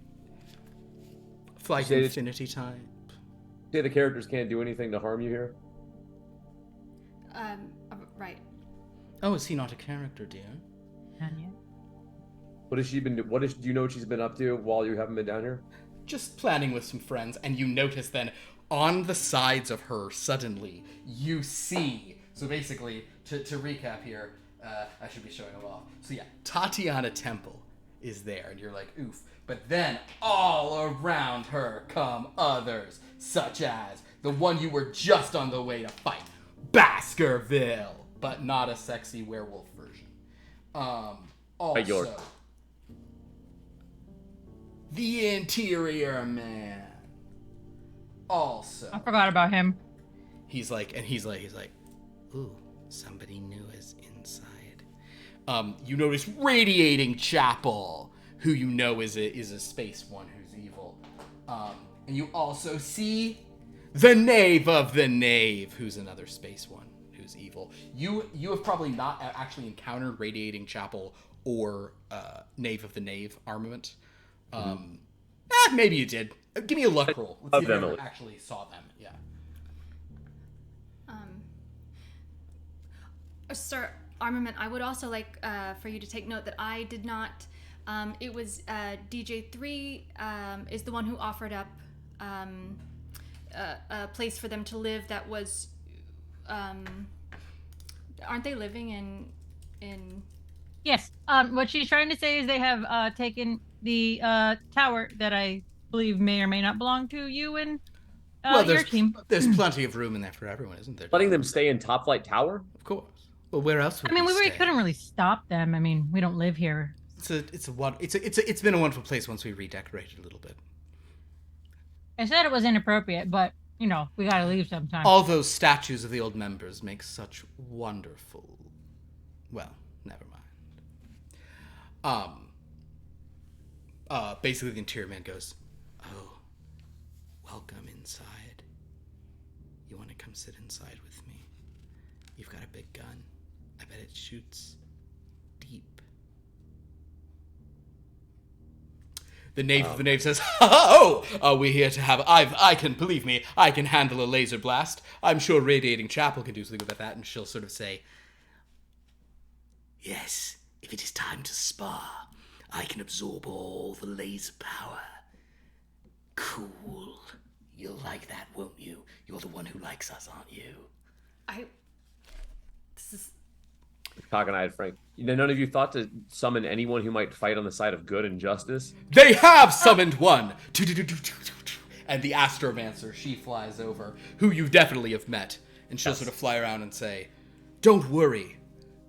Flight Say Infinity type. Say the characters can't do anything to harm you here? Right. Oh, is he not a character, dear? What has she been? Do you know what she's been up to while you haven't been down here? Just planning with some friends, and you notice then on the sides of her, suddenly, you see. So basically, to recap here, I should be showing them off. So yeah, Tatiana Temple is there, and you're like, oof. But then all around her come others, such as the one you were just on the way to fight, Baskerville, but not a sexy werewolf version. Also, the Interior Man. Also, I forgot about him. he's like, ooh, somebody new is inside. You notice Radiating Chapel, who you know is a space one who's evil. And you also see the Knave of the Knave, who's another space one who's evil. You have probably not actually encountered Radiating Chapel or Knave of the Knave armament. Maybe you did. Give me a luck roll. Let's see if you ever actually saw them. Yeah. Sir Armament, I would also like for you to take note that I did not. It was DJ3 is the one who offered up a place for them to live that was. Aren't they living in? Yes. What she's trying to say is they have taken the tower that I believe may or may not belong to you and your team. There's plenty of room in there for everyone, isn't there? Letting them stay in Top Flight Tower? Of course. Well, where else would I mean, we stay? couldn't really stop them. I mean, we don't live here. It's been a wonderful place once we redecorated a little bit. I said it was inappropriate, but you know, we gotta leave sometime. All those statues of the old members make such wonderful. Well, never mind. Basically, the Interior Man goes, "Oh, welcome inside. You want to come sit inside with me? You've got a big gun. I bet it shoots deep." The Knave of the Knave says, "Oh, are we here to have... I can, believe me, I can handle a laser blast. I'm sure Radiating Chapel can do something about that." And she'll sort of say, "Yes, if it is time to spar, I can absorb all the laser power." Cool. You'll like that, won't you? You're the one who likes us, aren't you? This is. Cockeyed Frank. None of you thought to summon anyone who might fight on the side of good and justice? They have summoned one! And the Astromancer, she flies over, who you definitely have met. And she'll sort of fly around and say, "Don't worry.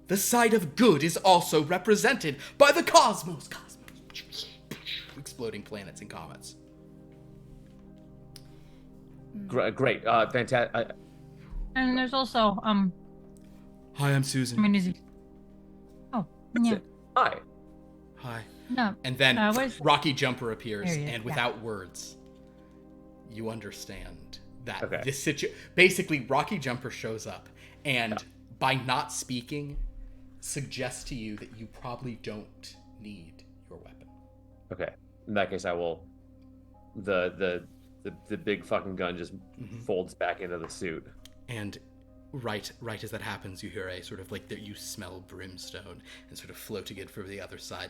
The side of good is also represented by the cosmos." Exploding planets and comets. Great. Fantastic. And there's also Hi, I'm Susan. I mean, is he... Oh, yeah. Hi. Hi. No. And then where's... Rocky Jumper appears, There he is, and without words, you understand that Okay. this situation... Basically, Rocky Jumper shows up, and by not speaking, suggests to you that you probably don't need your weapon. Okay. In that case, I will. The big fucking gun just folds back into the suit. And right as that happens, you hear a sort of like that you smell brimstone and sort of floating in from the other side.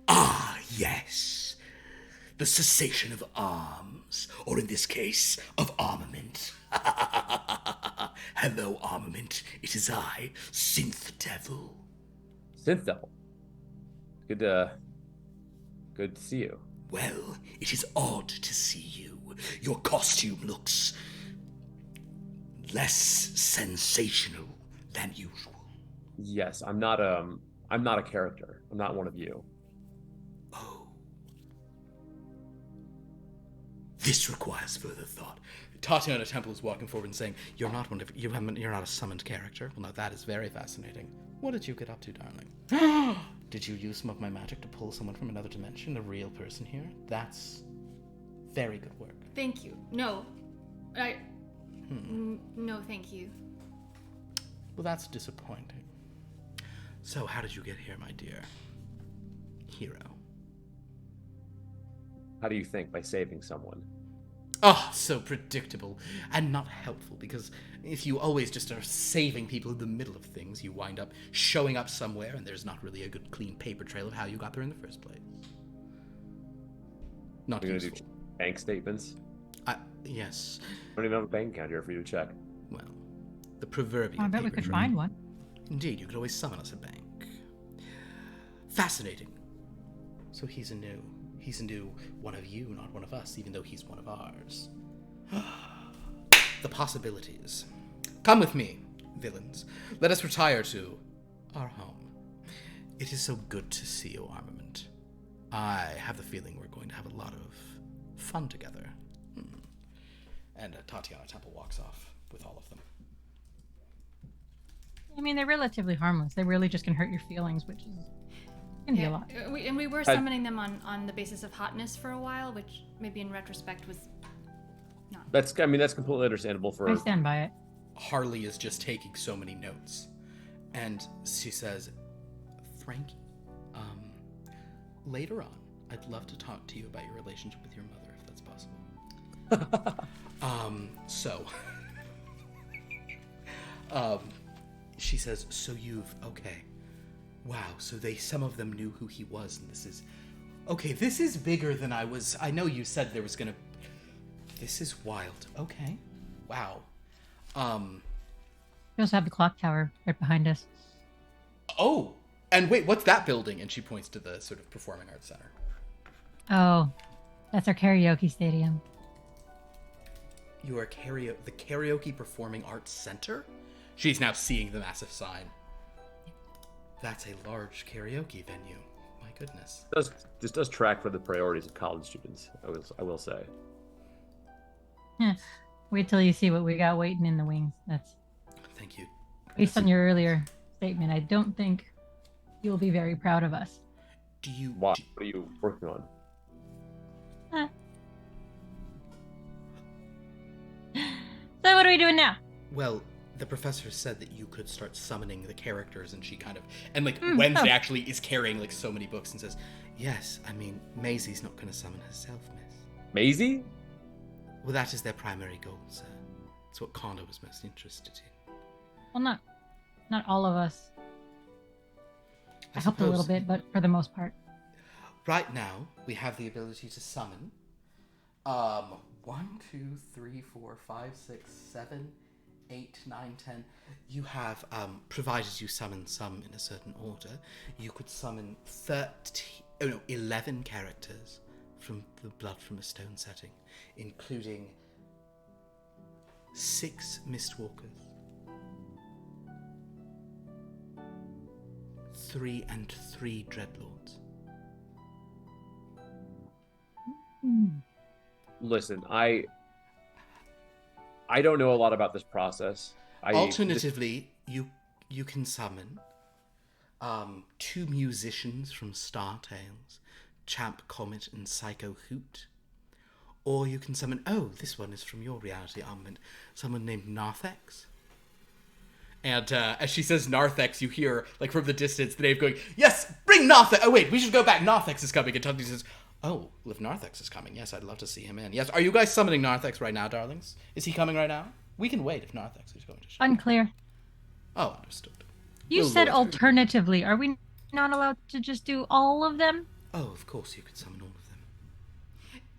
"Ah, yes. the cessation of arms, or in this case, of armament. Hello, armament. It is I, Synth Devil. Synth Devil. Good to see you. Well, it is odd to see you. Your costume looks less sensational than usual. Yes, I'm not a character. I'm not one of you. Oh. This requires further thought. Tatiana Temple is walking forward and saying, "You're not you're not a summoned character." Well, now that is very fascinating. What did you get up to, darling? Did you use some of my magic to pull someone from another dimension, a real person here? That's very good work. Thank you. No. No, thank you. Well, that's disappointing. So, how did you get here, my dear hero? How do you think? By saving someone. Oh, so predictable and not helpful, because if you always just are saving people in the middle of things, you wind up showing up somewhere and there's not really a good clean paper trail of how you got there in the first place. Not You're useful. gonna do bank statements? Yes. I don't even have a bank account here for you to check. Well, the proverbial I bet we paper could trail. find one. Indeed, you could always summon us a bank. Fascinating. So he's a new one of you, not one of us, even though he's one of ours. The possibilities. Come with me, villains. Let us retire to our home. It is so good to see you, Armament. I have the feeling we're going to have a lot of fun together. And Tatiana Temple walks off with all of them. I mean, they're relatively harmless. They really just can hurt your feelings, which is can be a lot. We were summoning them on the basis of hotness for a while, which maybe in retrospect was not. That's completely understandable for. I stand by it. Harley is just taking so many notes. And she says, Frankie, later on, I'd love to talk to you about your relationship with your mother, if that's possible. She says, so okay. Wow, so some of them knew who he was, and this is bigger than I know you said there was gonna, this is wild. Okay, wow. We also have the clock tower right behind us. Oh, and wait, what's that building? And she points to the sort of performing arts center. Oh, that's our karaoke stadium. You are the Karaoke Performing Arts Center? She's now seeing the massive sign. That's a large karaoke venue. My goodness. This does track for the priorities of college students, I will say. Wait till you see what we got waiting in the wings. That's Thank you. based on your earlier statement. I don't think you'll be very proud of us. What are you working on? So what are we doing now? Well, the professor said that you could start summoning the characters, and she kind of, and like Wednesday actually is carrying like so many books and says, yes, I mean, Maisie's not going to summon herself, miss. Maisie? Well, that is their primary goal, sir. It's what Kondo was most interested in. Well, not all of us. I helped a suppose- little bit, but for the most part. Right now, we have the ability to summon 1, 2, 3, 4, 5, 6, 7, 8, 9, 10. You have, provided you summon some in a certain order, you could summon 11 characters from the Blood from a Stone setting, including 6 Mistwalkers, 3 Dreadlords. Listen, I don't know a lot about this process. Alternatively, you can summon 2 musicians from Star Tales, Champ Comet and Psycho Hoot. Or you can summon, this one is from your reality armament, someone named Narthex. And as she says Narthex, you hear, like from the distance, the name going, yes, bring Narthex! Oh wait, we should go back, Narthex is coming. And Tony says, oh, well, if Narthex is coming, yes, I'd love to see him in. Yes, are you guys summoning Narthex right now, darlings? Is he coming right now? We can wait if Narthex is going to show. Unclear. Oh, understood. You We'll said look. alternatively. Are we not allowed to just do all of them? Oh, of course you could summon all of them.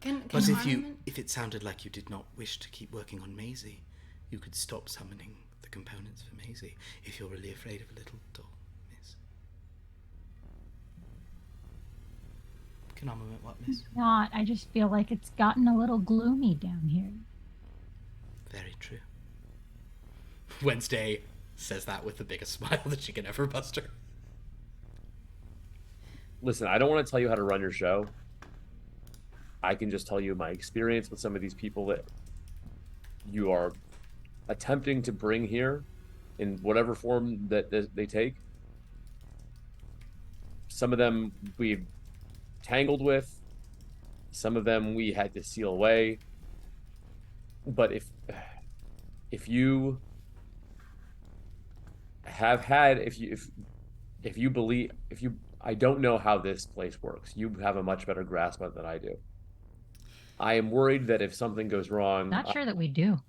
Can But armament... if it sounded like you did not wish to keep working on Maisie, you could stop summoning the components for Maisie if you're really afraid of a little doll, miss. Can Armament what, miss? Not. I just feel like it's gotten a little gloomy down here. Very true. Wednesday says that with the biggest smile that she can ever muster. Listen, I don't want to tell you how to run your show. I can just tell you my experience with some of these people that you are attempting to bring here in whatever form that they take. Some of them we've tangled with. Some of them we had to seal away. But if you have had, if you believe, I don't know how this place works. You have a much better grasp of it than I do. I am worried that if something goes wrong... Not sure that we do.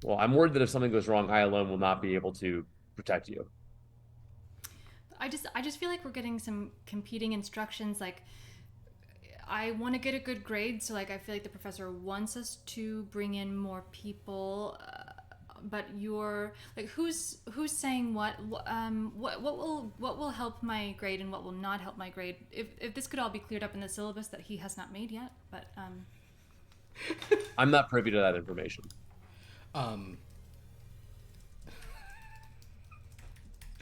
Well, I'm worried that if something goes wrong, I alone will not be able to protect you. I just feel like we're getting some competing instructions. Like, I want to get a good grade, so like I feel like the professor wants us to bring in more people. But you're like, who's saying what? What will help my grade and what will not help my grade? If this could all be cleared up in the syllabus that he has not made yet, but I'm not privy to that information.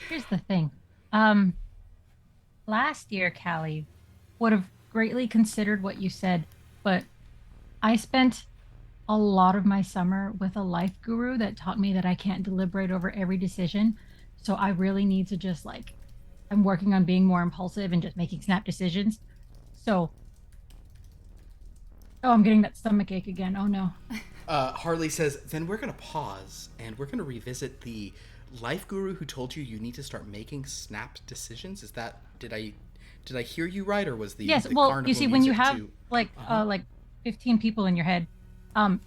Here's the thing. Last year, Callie would have greatly considered what you said, but I spent a lot of my summer with a life guru that taught me that I can't deliberate over every decision. So I really need to just I'm working on being more impulsive and just making snap decisions. So, oh, I'm getting that stomach ache again. Oh no. Harley says, then we're going to pause and we're going to revisit the life guru who told you need to start making snap decisions. Is that, did I hear you right? Or was the yes? The well, you see, when you have too... like 15 people in your head,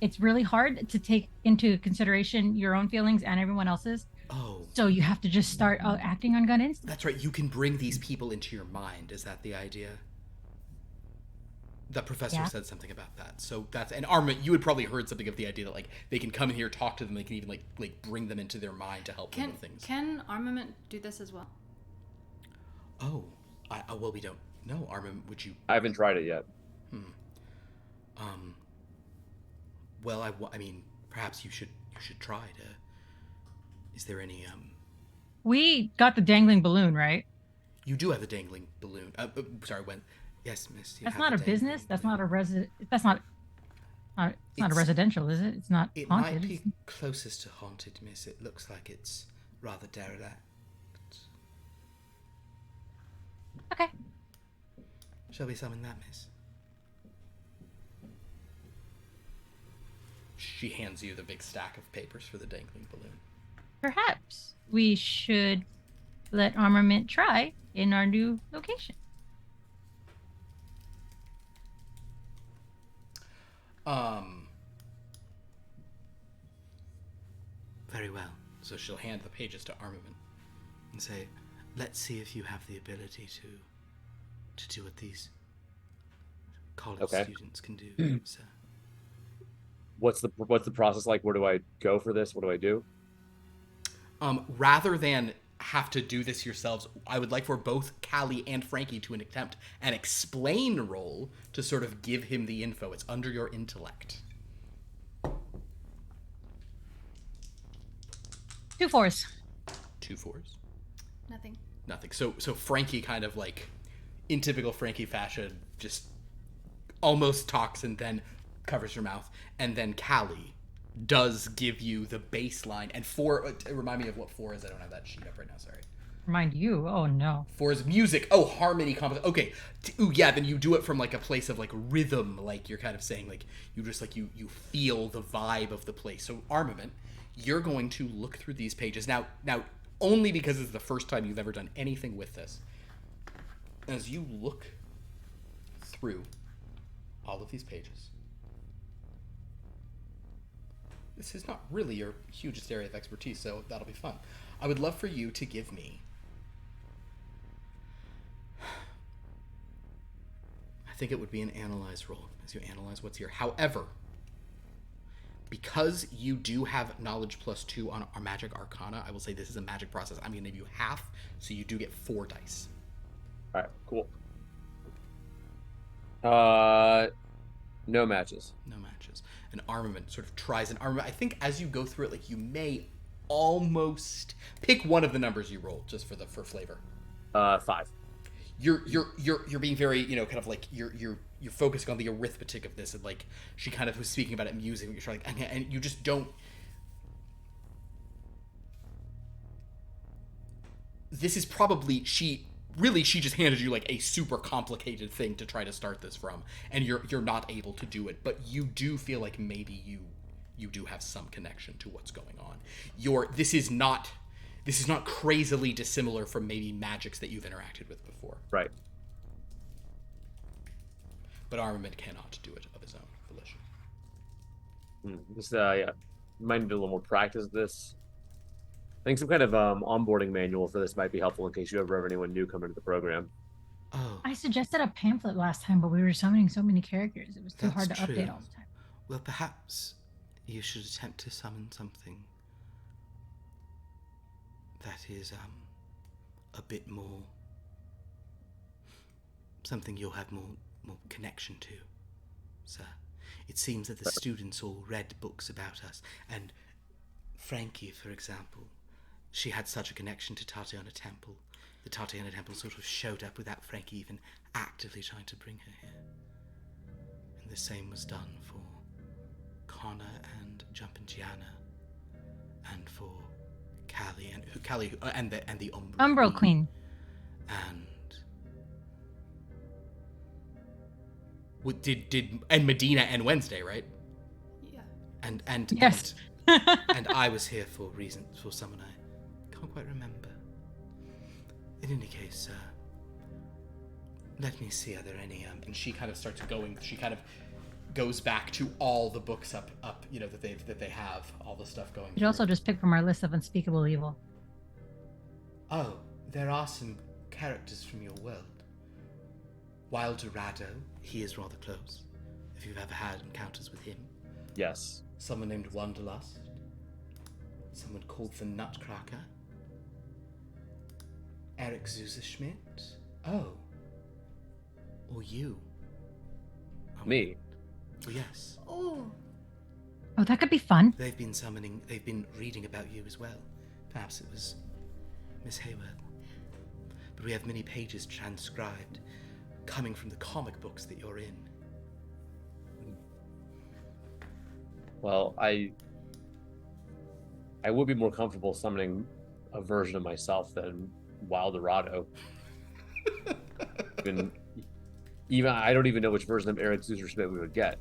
it's really hard to take into consideration your own feelings and everyone else's. Oh. So you have to just start acting on gut instinct. That's right. You can bring these people into your mind. Is that the idea? The professor said something about that. So that's, and Armament, you had probably heard something of the idea that they can come in here, talk to them, they can even like bring them into their mind to help them with things. Can Armament do this as well? Oh, well, we don't know. Armament, would you? I haven't tried it yet. Well, I mean, perhaps you should try to. Is there any We got the dangling balloon, right? You do have the dangling balloon. Sorry, when? Yes, miss. That's not a business. That's not a resident. That's not. It's not a residential, is it? It's not It haunted. might be closest to haunted, miss. It looks like it's rather derelict. Okay. Shall we summon that, miss? She hands you the big stack of papers for the dangling balloon. Perhaps we should let Armament try in our new location. Very well. So she'll hand the pages to Armament and say, let's see if you have the ability to do what these college students can do, sir. What's the process like? Where do I go for this? What do I do? Rather than have to do this yourselves, I would like for both Callie and Frankie to attempt an explain roll to sort of give him the info. It's under your intellect. 2 4s. 2 4s. Nothing. So Frankie kind of in typical Frankie fashion, just almost talks and then covers her mouth. And then Callie does give you the baseline. And 4, remind me of what 4 is. I don't have that sheet up right now, sorry. Remind you? Oh no. 4 is music. Oh, harmony, okay. Yeah, then you do it from a place of rhythm, you're kind of saying you just you feel the vibe of the place. So Armament, you're going to look through these pages now only because it's the first time you've ever done anything with this. As you look through all of these pages, this is not really your hugest area of expertise, so that'll be fun. I would love for you to give me, I think it would be an analyze roll as you analyze what's here. However, because you do have knowledge +2 on our magic arcana, I will say this is a magic process. I'm going to give you half, so you do get 4 dice. All right, cool. No matches. No matches. An armament sort of tries an armament. I think as you go through it, like, you may almost pick one of the numbers you roll just for flavor. 5. You're being very, you know, kind of like you're focusing on the arithmetic of this, and like she kind of was speaking about it, musing. You're trying, and you just don't. This is probably she just handed you like a super complicated thing to try to start this from, and you're not able to do it, but you do feel like maybe you do have some connection to what's going on. This is not crazily dissimilar from maybe magics that you've interacted with before. Right. But armament cannot do it of his own volition. Yeah, might need a little more practice of this. I think some kind of onboarding manual for this might be helpful in case you ever have anyone new come into the program. Oh, I suggested a pamphlet last time, but we were summoning so many characters. It was too hard to That's true. update all the time. well, perhaps you should attempt to summon something that is a bit more, something you'll have more connection to, sir. It seems that the students all read books about us, and Frankie, for example, she had such a connection to Tatiana Temple. The Tatiana Temple sort of showed up without Frankie even actively trying to bring her here. And the same was done for Connor and Jumpin' Gianna, and for Callie and the Umbral Queen. And and Medina and Wednesday, right? Yeah. And Yes. and I was here for someone I can't quite remember. In any case, let me see, are there any and she kind of starts going, she kind of goes back to all the books up, you know, that they have, all the stuff going. You should also just pick from our list of unspeakable evil. Oh, there are some characters from your world. Wild Dorado, he is rather close, if you've ever had encounters with him. Yes. Someone named Wanderlust. Someone called the Nutcracker. Eric Zuserschmidt. Oh. Or you. Me. Oh, yes. Oh. Oh, that could be fun. They've been reading about you as well. Perhaps it was Miss Hayward. But we have many pages transcribed, coming from the comic books that you're in. Well, I would be more comfortable summoning a version of myself than Wild Dorado. even I don't even know which version of Eric Zuserschmidt we would get.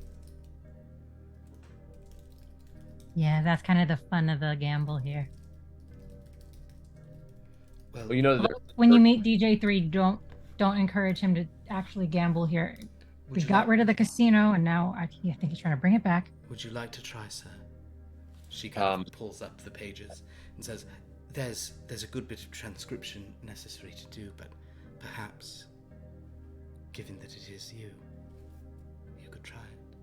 Yeah, that's kind of the fun of the gamble here. Well, you know, When you meet DJ3, don't encourage him to actually gamble here. We got rid of the casino, and now I think he's trying to bring it back. Would you like to try, sir? She kind of pulls up the pages and says, there's a good bit of transcription necessary to do, but perhaps, given that it is you could try it.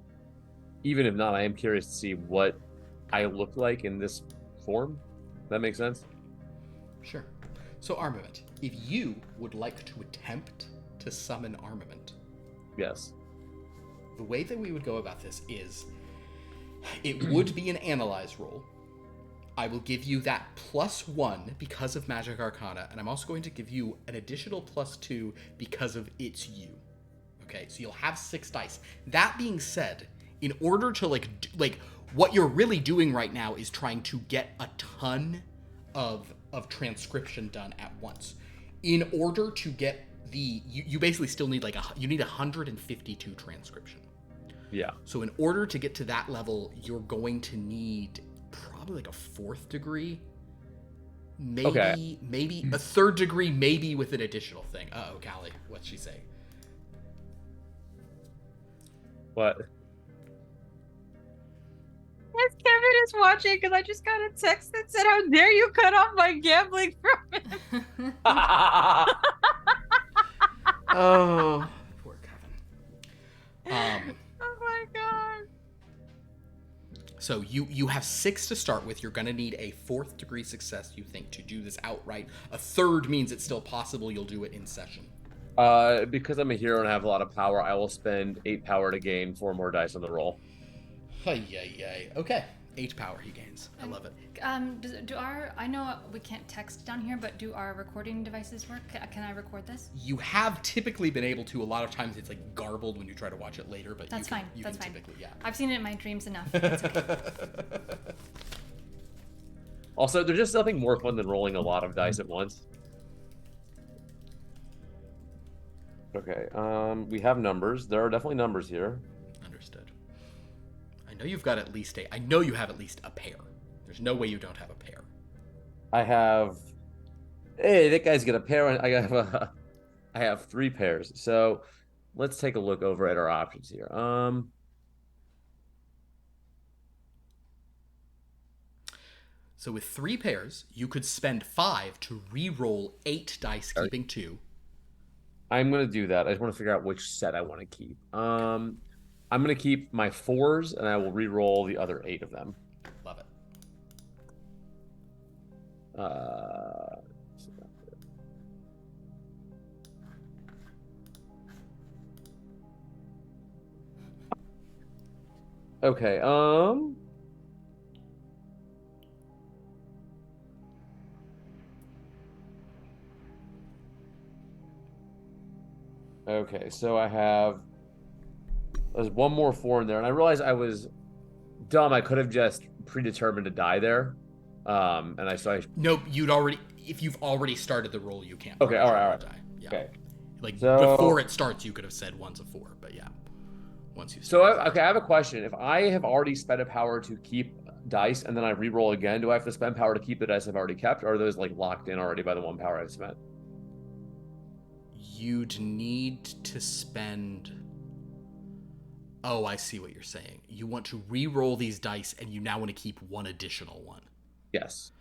even if not, I am curious to see what I look like in this form. That makes sense? Sure. So armament. If you would like to attempt to summon armament, Yes. the way that we would go about this is it would be an analyze roll. I will give you that +1 because of Magic Arcana, and I'm also going to give you an additional +2 because of it's you. Okay, so you'll have 6 dice. That being said, in order to what you're really doing right now is trying to get a ton of transcription done at once. In order to get you basically still need you need 152 transcription. Yeah. So in order to get to that level, you're going to need probably a 4th degree, maybe a 3rd degree, maybe with an additional thing. Uh-oh, Callie, what's she say? What? Yes, Kevin is watching because I just got a text that said, "How dare you cut off my gambling from him?" Oh, poor Kevin. Oh my god. So you have 6 to start with. You're going to need a 4th degree success, you think, to do this outright. A 3rd means it's still possible you'll do it in session. Because I'm a hero and I have a lot of power, I will spend 8 power to gain 4 more dice on the roll. Hey. Okay. 8 power he gains. I love it. I know we can't text down here, but do our recording devices work? Can I record this? You have typically been able to. A lot of times it's like garbled when you try to watch it later, but That's you can, fine. you That's can fine. typically, yeah. I've seen it in my dreams enough. That's okay. Also, there's just nothing more fun than rolling a lot of dice at once. Okay, we have numbers. There are definitely numbers here. Understood. I know you've got at least I know you have at least a pair. There's no way you don't have a pair. I have... Hey, that guy's got a pair. I have 3 pairs. So let's take a look over at our options here. So with 3 pairs, you could spend 5 to re-roll 8 dice, keeping 2. I'm gonna do that. I just want to figure out which set I want to keep. I'm gonna keep my 4s, and I will re-roll the other 8 of them. Love it. Okay, okay, so there's 1 more 4 in there, and I realized I was dumb. I could have just predetermined to die there. Nope, if you've already started the roll, you can't. Okay, all right. Die. Yeah. Okay. Like, So, before it starts, you could have said 1's a 4, but yeah. Once you So, start. I have a question. If I have already spent a power to keep dice, and then I re-roll again, do I have to spend power to keep the dice I've already kept, or are those, like, locked in already by the 1 power I've spent? You'd need to spend... Oh, I see what you're saying. You want to re-roll these dice, and you now want to keep 1 additional one. Yes.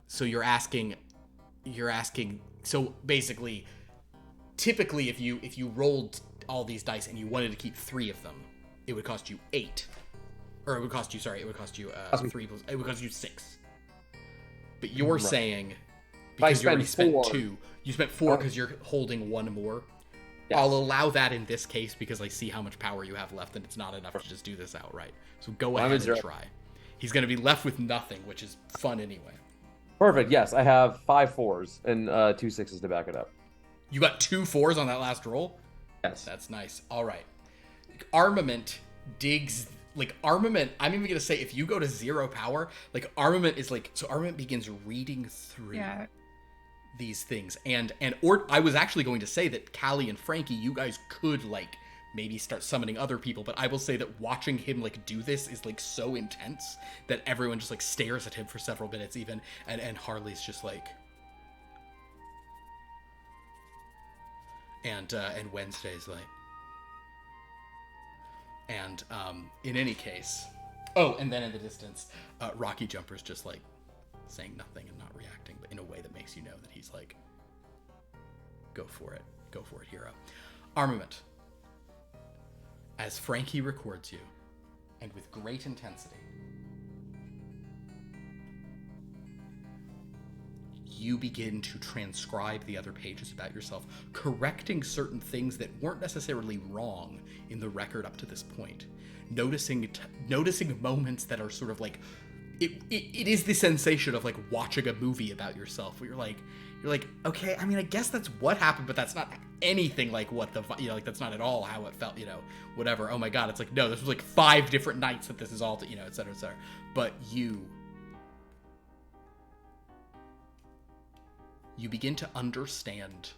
So you're asking, so basically, typically if you rolled all these dice and you wanted to keep 3 of them, it would cost you 8. Or it would cost you 3 plus, it would cost you 6. But you're saying, because you already spent 2, you spent 4 because you're holding 1 more. Yes. I'll allow that in this case because I see how much power you have left and it's not enough to just do this outright. So go ahead and try. He's going to be left with nothing, which is fun anyway. Perfect. Yes, I have 5 4s and 2 6s to back it up. You got 2 4s on that last roll? Yes. That's nice. All right. Armament digs... Like, Armament, I'm even going to say, if you go to 0 power, like, Armament is like... So Armament begins reading through these things. Or I was actually going to say that Callie and Frankie, you guys could, like, maybe start summoning other people, but I will say that watching him, like, do this is, like, so intense that everyone just, like, stares at him for several minutes even, and Harley's just like... And Wednesday's like... And, in any case... Oh, and then in the distance, Rocky Jumper's just, like, saying nothing and not reacting, but in a way that makes you know that he's like, go for it, hero. Armament. As Frankie records you, and with great intensity, you begin to transcribe the other pages about yourself, correcting certain things that weren't necessarily wrong in the record up to this point. Noticing moments that are sort of like, it is the sensation of like watching a movie about yourself where you're like, okay, I mean, I guess that's what happened, but that's not anything like what like that's not at all how it felt, whatever. Oh my God, it's like, no, this was like 5 different nights that this is all, et cetera, et cetera. But you begin to understand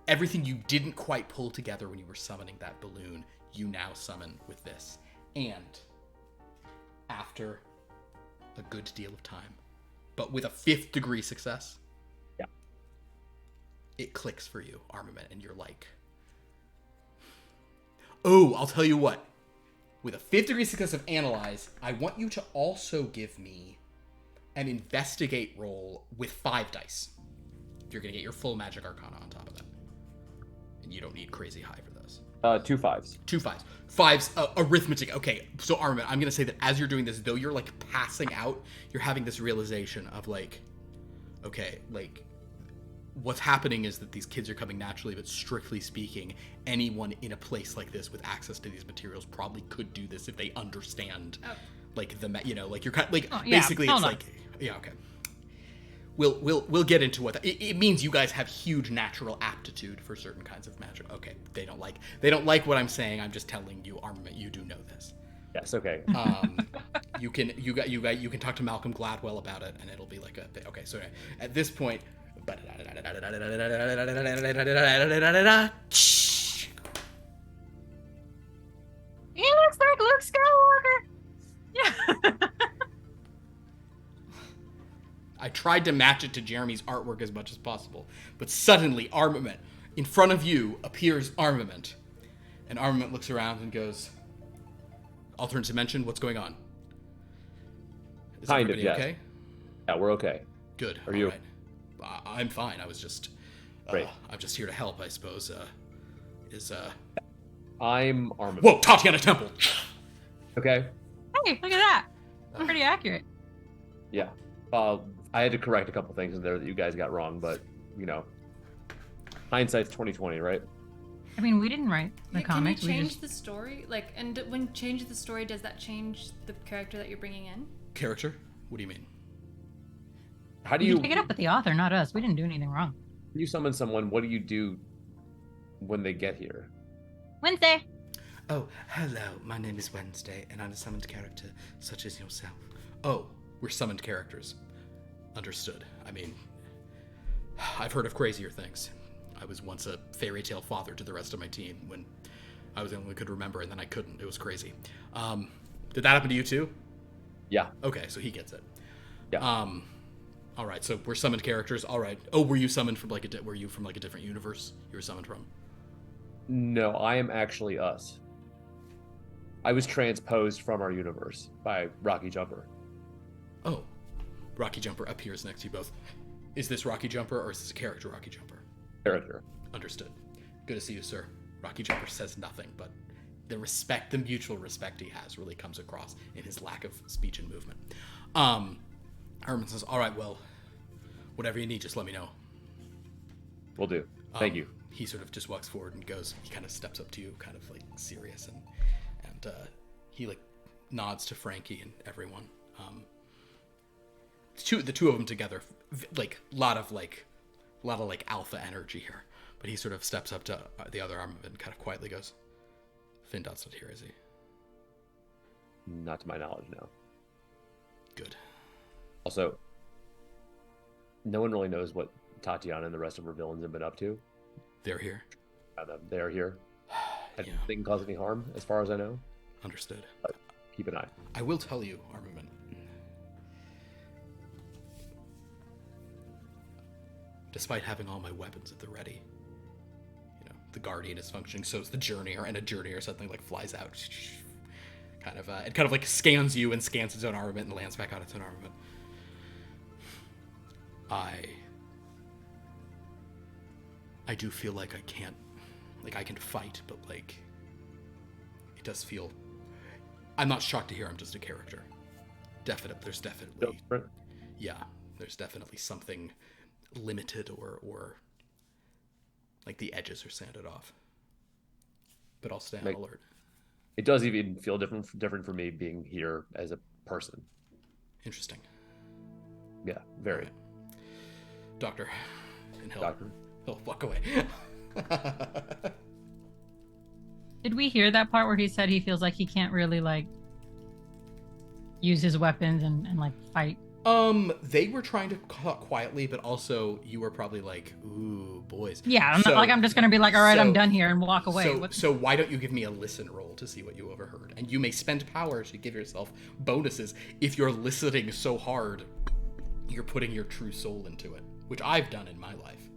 everything you didn't quite pull together when you were summoning that balloon, you now summon with this. And after a good deal of time, but with a 5th degree success, it clicks for you, Armament, and you're like, oh, I'll tell you what. With a 5th degree success of Analyze, I want you to also give me an Investigate roll with 5 dice. You're going to get your full Magic Arcana on top of that. And you don't need crazy high for this. 2 5s. 2 5s. 5s, arithmetic. Okay, so Armin, I'm going to say that as you're doing this, though you're, like, passing out, you're having this realization of, like, okay, like, what's happening is that these kids are coming naturally, but strictly speaking, anyone in a place like this with access to these materials probably could do this if they understand, like, like, you're kind of, like, basically it's like, yeah, okay. We'll get into what it means. You guys have huge natural aptitude for certain kinds of magic. Okay, they don't like what I'm saying. I'm just telling you, Armament, you do know this. Yes. Okay. You can talk to Malcolm Gladwell about it, and it'll be like a okay. So at this point, it looks like Luke Skywalker. Yeah. I tried to match it to Jeremy's artwork as much as possible, but suddenly, Armament, in front of you appears Armament, and Armament looks around and goes, "Alternate dimension, what's going on? Is Kind of, everybody yes. okay? Yeah, we're okay. Good. Are you? Right. I'm fine. I was just, Great. I'm just here to help, I suppose. I'm Armin. Whoa, Tatiana Temple. Okay. Hey, look at that. Pretty accurate. Yeah. I had to correct a couple things in there that you guys got wrong, but hindsight's 20/20, right? I mean, we didn't write the comics. Can you We change just the story? Like, and when change the story, does that change the character that you're bringing in? Character? What do you mean? How do you you pick it up with the author, not us. We didn't do anything wrong. when you summon someone? What do you do when they get here? Wednesday. Oh, hello. My name is Wednesday, and I'm a summoned character, such as yourself. Oh, we're summoned characters. Understood. I mean, I've heard of crazier things. I was once a fairy tale father to the rest of my team when I was the only one who could remember, and then I couldn't. It was crazy. Did that happen to you too? Yeah. Okay, so he gets it. Yeah. All right, so we're summoned characters. All right. Oh, were you summoned from like were you from like a different universe? You were summoned from? No, I am actually us. I was transposed from our universe by Rocky Jumper. Oh, Rocky Jumper appears next to you both. Is this Rocky Jumper or is this a character Rocky Jumper? Character. Understood. Good to see you, sir. Rocky Jumper says nothing, but the mutual respect he has really comes across in his lack of speech and movement. Herman says, all right, well, whatever you need, just let me know. Will do. Thank you. He sort of just walks forward and goes, he kind of steps up to you, kind of like serious, and he like nods to Frankie and everyone. The two of them together, like a lot of alpha energy here. But he sort of steps up to the other arm of it and kind of quietly goes, Findot's not here, is he? Not to my knowledge, no. Good. Also, no one really knows what Tatiana and the rest of her villains have been up to. They're here. They're here. Yeah. They can cause any harm, as far as I know. Understood. But keep an eye. I will tell you, Armament. Despite having all my weapons at the ready, the Guardian is functioning, so is the Journeyer, and a Journeyer suddenly like flies out, it kind of like scans you and scans its own armament and lands back on its own armament. I do feel like I can fight, but like it does feel. I'm not shocked to hear I'm just a character. There's definitely something limited or like the edges are sanded off. But I'll stay on alert. It does even feel different for me being here as a person. Interesting. Yeah, very. Right. Doctor. And Doctor. He'll walk away. Did we hear that part where he said he feels like he can't really like use his weapons and like fight? They were trying to talk quietly, but also you were probably like, ooh, boys. Yeah, I'm not like I'm just gonna be like, all right, I'm done here and walk away. So why don't you give me a listen roll to see what you overheard? And you may spend power to give yourself bonuses if you're listening so hard, you're putting your true soul into it, which I've done in my life.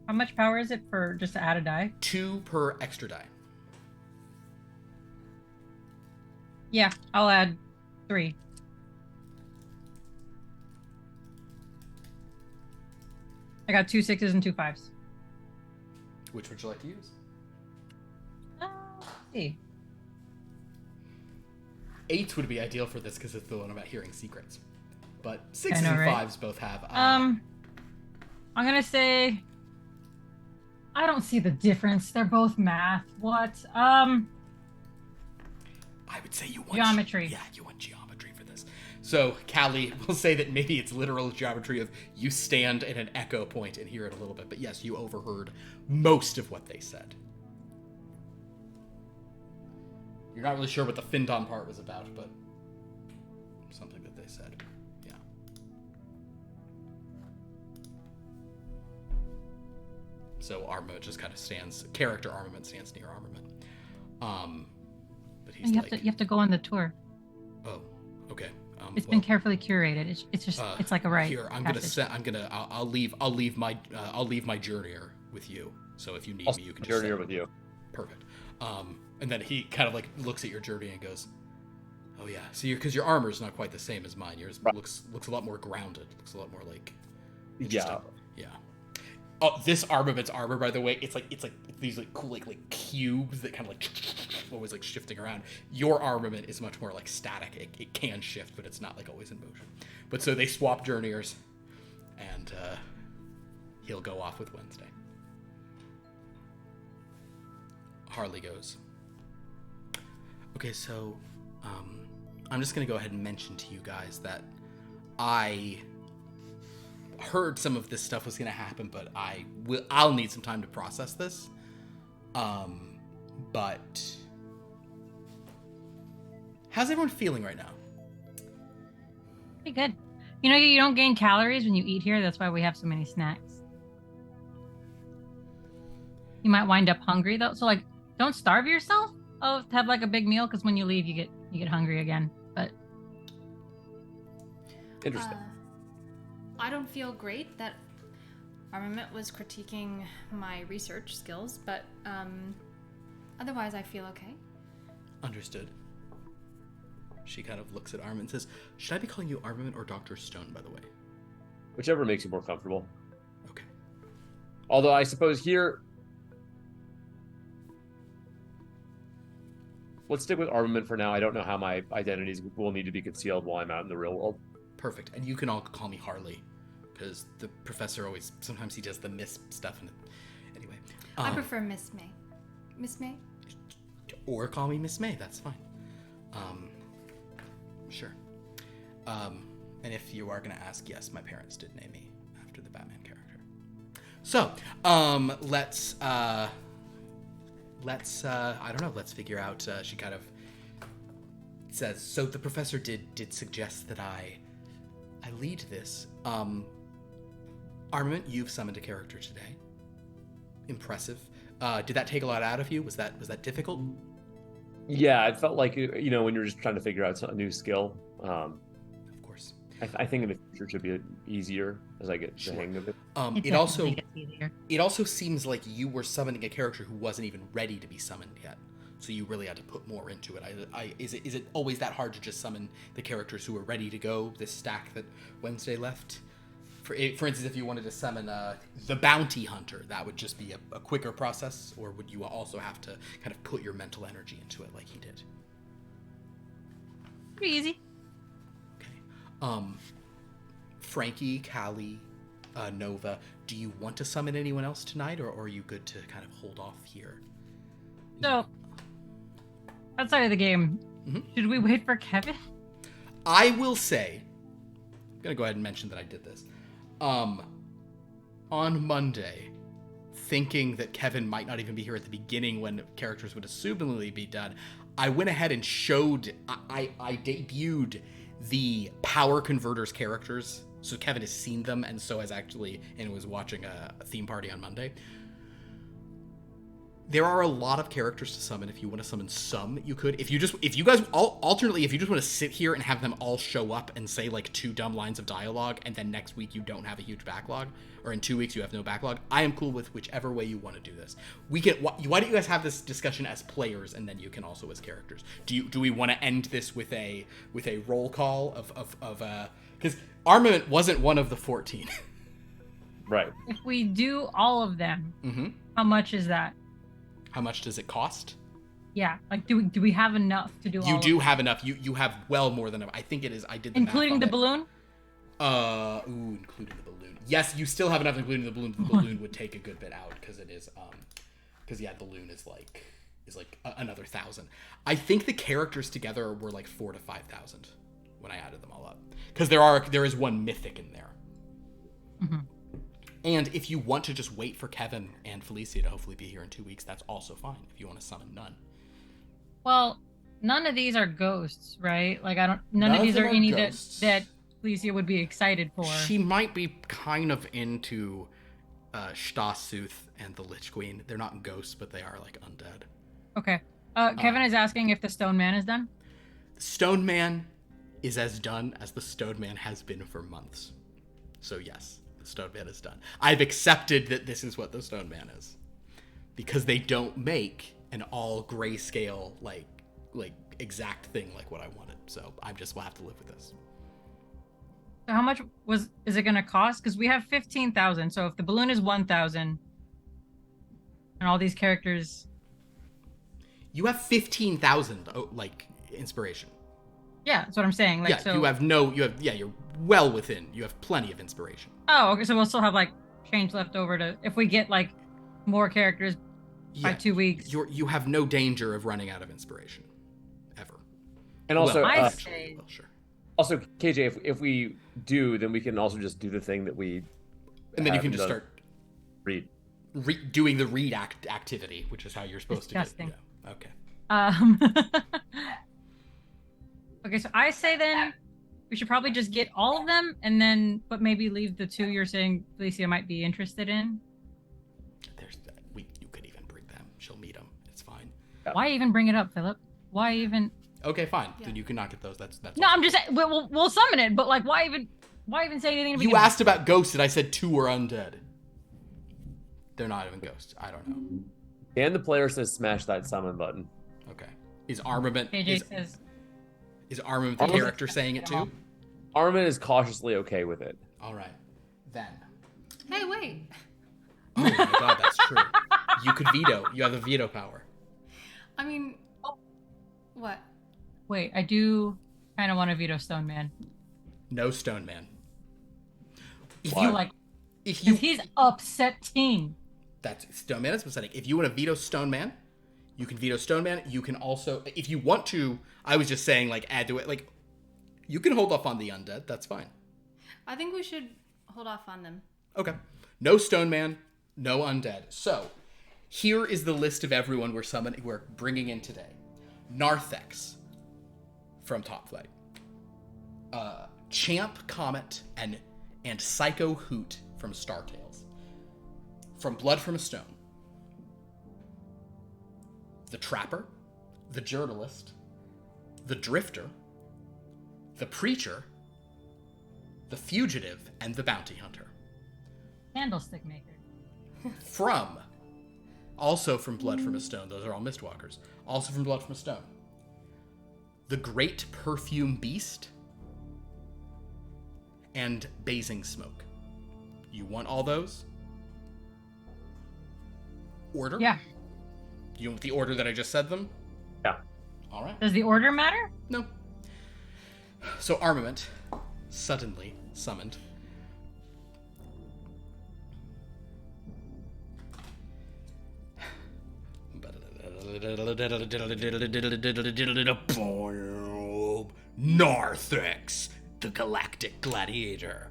How much power is it for just to add a die? 2 per extra die. Yeah, I'll add 3. I got 2 6s and 2 5s. Which would you like to use? Let's see. 8 would be ideal for this because it's the one about hearing secrets. But 6s I know, and right? 5s both have. I'm gonna say I don't see the difference. They're both math. What? I would say you want Geometry. Yeah, you want geometry for this. So, Callie, we'll say that maybe it's literal geometry of you stand at an echo point and hear it a little bit. But yes, you overheard most of what they said. You're not really sure what the Findon part was about, but something that they said. Yeah. So Armament just kind of stands, character Armament stands near Armament. But he's You like, have to go on the tour. oh, okay. It's been carefully curated. It's just it's like a rite. Here, I'll leave my journeyer with you. So if you need me, you can just journeyer with you. Perfect. And then he kind of like looks at your journey and goes, "Oh yeah, so because your armor's not quite the same as mine. Yours looks a lot more grounded. Looks a lot more like Yeah. yeah." Oh, this Armament's armor, by the way, it's like these like cool like cubes that kind of like always like shifting around. Your Armament is much more like static. It can shift, but it's not like always in motion. But so they swap journeyers, and he'll go off with Wednesday. Harley goes, okay, so I'm just gonna go ahead and mention to you guys that I heard some of this stuff was gonna happen, but I'll need some time to process this. But how's everyone feeling right now? Pretty good. You know, you don't gain calories when you eat here. That's why we have so many snacks. You might wind up hungry though, so like, don't starve yourself. Oh, have like a big meal because when you leave, you get hungry again. But Interesting. I don't feel great that Armament was critiquing my research skills, but otherwise I feel okay. Understood. She kind of looks at Armament and says, should I be calling you Armament or Dr. Stone, by the way? Whichever makes you more comfortable. Okay. Although I suppose here, let's stick with Armament for now. I don't know how my identities will need to be concealed while I'm out in the real world. Perfect. And you can all call me Harley, because the professor always, sometimes he does the Miss stuff. And anyway. I prefer Miss May. Miss May? Or call me Miss May, that's fine. Sure. And if you are going to ask, yes, my parents did name me after the Batman character. So, let's I don't know, let's figure out, she kind of says, so the professor did suggest that I lead this. Armament, you've summoned a character today. Impressive. Did that take a lot out of you? Was that difficult? Yeah, it felt like, you know, when you're just trying to figure out a new skill. Of course. I think in the future it should be easier as I get the hang of it. It also seems like you were summoning a character who wasn't even ready to be summoned yet. So you really had to put more into it. Is it always that hard to just summon the characters who are ready to go? This stack that Wednesday left. For instance, if you wanted to summon the Bounty Hunter, that would just be a quicker process, or would you also have to kind of put your mental energy into it like he did? pretty easy. Okay. Frankie, Callie, Nova, do you want to summon anyone else tonight, or are you good to kind of hold off here? So, outside of the game, should we wait for Kevin? I will say, I'm going to go ahead and mention that I did this. On Monday, thinking that Kevin might not even be here at the beginning when characters would assumably be done, I went ahead and showed, I debuted the Power Converters characters. So Kevin has seen them, and so has actually, and was watching a theme party on Monday. There are a lot of characters to summon. If you want to summon some, you could. If you guys alternately, if you just want to sit here and have them all show up and say like 2 dumb lines of dialogue, and then next week you don't have a huge backlog, or in 2 weeks you have no backlog, I am cool with whichever way you want to do this. We can. Why don't you guys have this discussion as players, and then you can also as characters. Do we want to end this with a roll call of because Armament wasn't one of the 14. Right. If we do all of them, How much is that? How much does it cost? Yeah, like do we have enough to do all You of do it? have enough. You have well more than enough. I think it is. I did the Including math the on it. balloon? Including the balloon. Yes, you still have enough including the balloon. The balloon would take a good bit out because it is because yeah, the balloon is like another 1,000. I think the characters together were like 4,000 to 5,000 when I added them all up. Because there is one mythic in there. Mm-hmm. And if you want to just wait for Kevin and Felicia to hopefully be here in 2 weeks, that's also fine. If you want to summon none. Well, none of these are ghosts, right? Like none None of of these them are are any ghosts. that Felicia would be excited for. She might be kind of into Stasuth and the Lich Queen. They're not ghosts, but they are like undead. Okay. Kevin is asking if the Stone Man is done. The Stone Man is as done as the Stone Man has been for months. So yes, the Stone Man is done. I've accepted that this is what the Stone Man is. Because they don't make an all grayscale, like exact thing like what I wanted. So I just will have to live with this. So how much is it going to cost? Because we have 15,000. So if the balloon is 1,000, and all these characters, You have 15,000 like inspiration. yeah, that's what I'm saying. Like, Yeah, so you're well within. You have plenty of inspiration. Oh, okay. So we'll still have like change left over to if we get like more characters by 2 weeks. You have no danger of running out of inspiration, ever. And also, Well, I eventually say- you will, sure. also KJ, if we do, then we can also just do the thing that we. And then you can haven't just done. start Read. doing the read activity, which is how you're supposed Disgusting. to do it. Yeah. Okay. Okay, so I say then we should probably just get all of them and then, but maybe leave the two you're saying Felicia might be interested in. You could even bring them. She'll meet them. It's fine. Why even bring it up, Philip? Why even? Okay, fine. Yeah. Then you can not get those. That's No, I'm just saying we'll summon it, but like, why even say anything? To You begin with? asked about ghosts, and I said 2 are undead. They're not even ghosts. I don't know. And the player says smash that summon button. Okay. Is armament KJ says is armament the Armament- character saying it too? Armin is cautiously okay with it. All right. Then. Hey, wait. Oh my god, that's true. You could veto. You have the veto power. I mean, what? Wait, I do kind of want to veto Stone Man. No Stone Man. If Why? you Like, if you because he's upsetting. That's Stone Man is pathetic. If you want to veto Stone Man, you can veto Stone Man. You can also, if you want to, I was just saying, like, add to it. Like, you can hold off on the undead. That's fine. I think we should hold off on them. Okay. No Stone Man, no undead. So, here is the list of everyone we're bringing in today. Narthex from Top Flight. Champ Comet and Psycho Hoot from Star Tales. From Blood from a Stone. The Trapper, the Journalist, the Drifter, the Preacher, the Fugitive, and the Bounty Hunter. Candlestick maker. Also from Blood from a Stone, those are all Mistwalkers. Also from Blood from a Stone. The Great Perfume Beast, and Basing Smoke. You want all those? Order? Yeah. You want the order that I just said them? Yeah. All right. Does the order matter? No. So armament, suddenly summoned. Narthex, the Galactic Gladiator.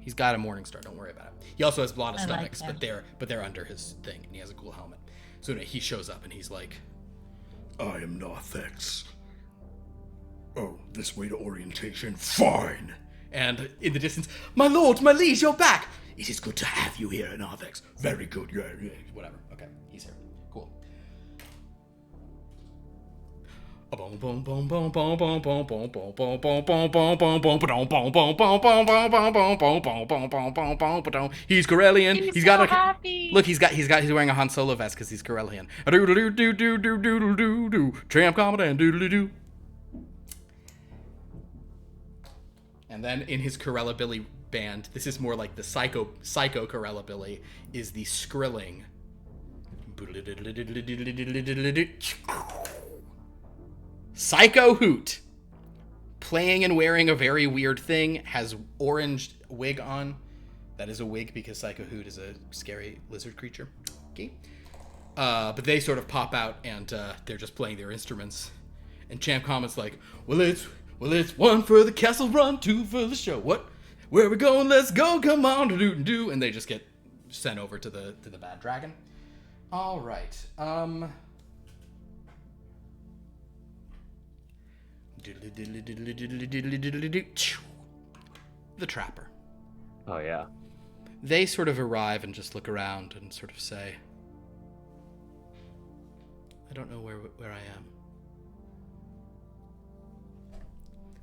He's got a morning star. Don't worry about it. He also has a lot of I like stomachs, that. but they're under his thing, and he has a cool helmet. So anyway, he shows up and he's like, I am Narthex. Oh, this way to orientation? Fine! and in the distance, my lord, my liege, you're back. It is good to have you here, Narthex. Very good, yeah. Whatever. Okay, he's here. Cool. He's Corellian. He's got a happy. look. He's wearing a Han Solo vest because he's Corellian. Tramp Comet and doodle doo. And then in his Corella Billy band, this is more like the psycho Corella Billy, is the skrilling. Psycho Hoot, playing and wearing a very weird thing, has orange wig on. That is a wig because Psycho Hoot is a scary lizard creature. Okay. But they sort of pop out and they're just playing their instruments. And Champ comments like, well, it's 1 for the castle run, 2 for the show. What? Where we going? Let's go. Come on, do. And they just get sent over to the bad dragon. All right. The Trapper. Oh yeah. They sort of arrive and just look around and sort of say, I don't know where I am.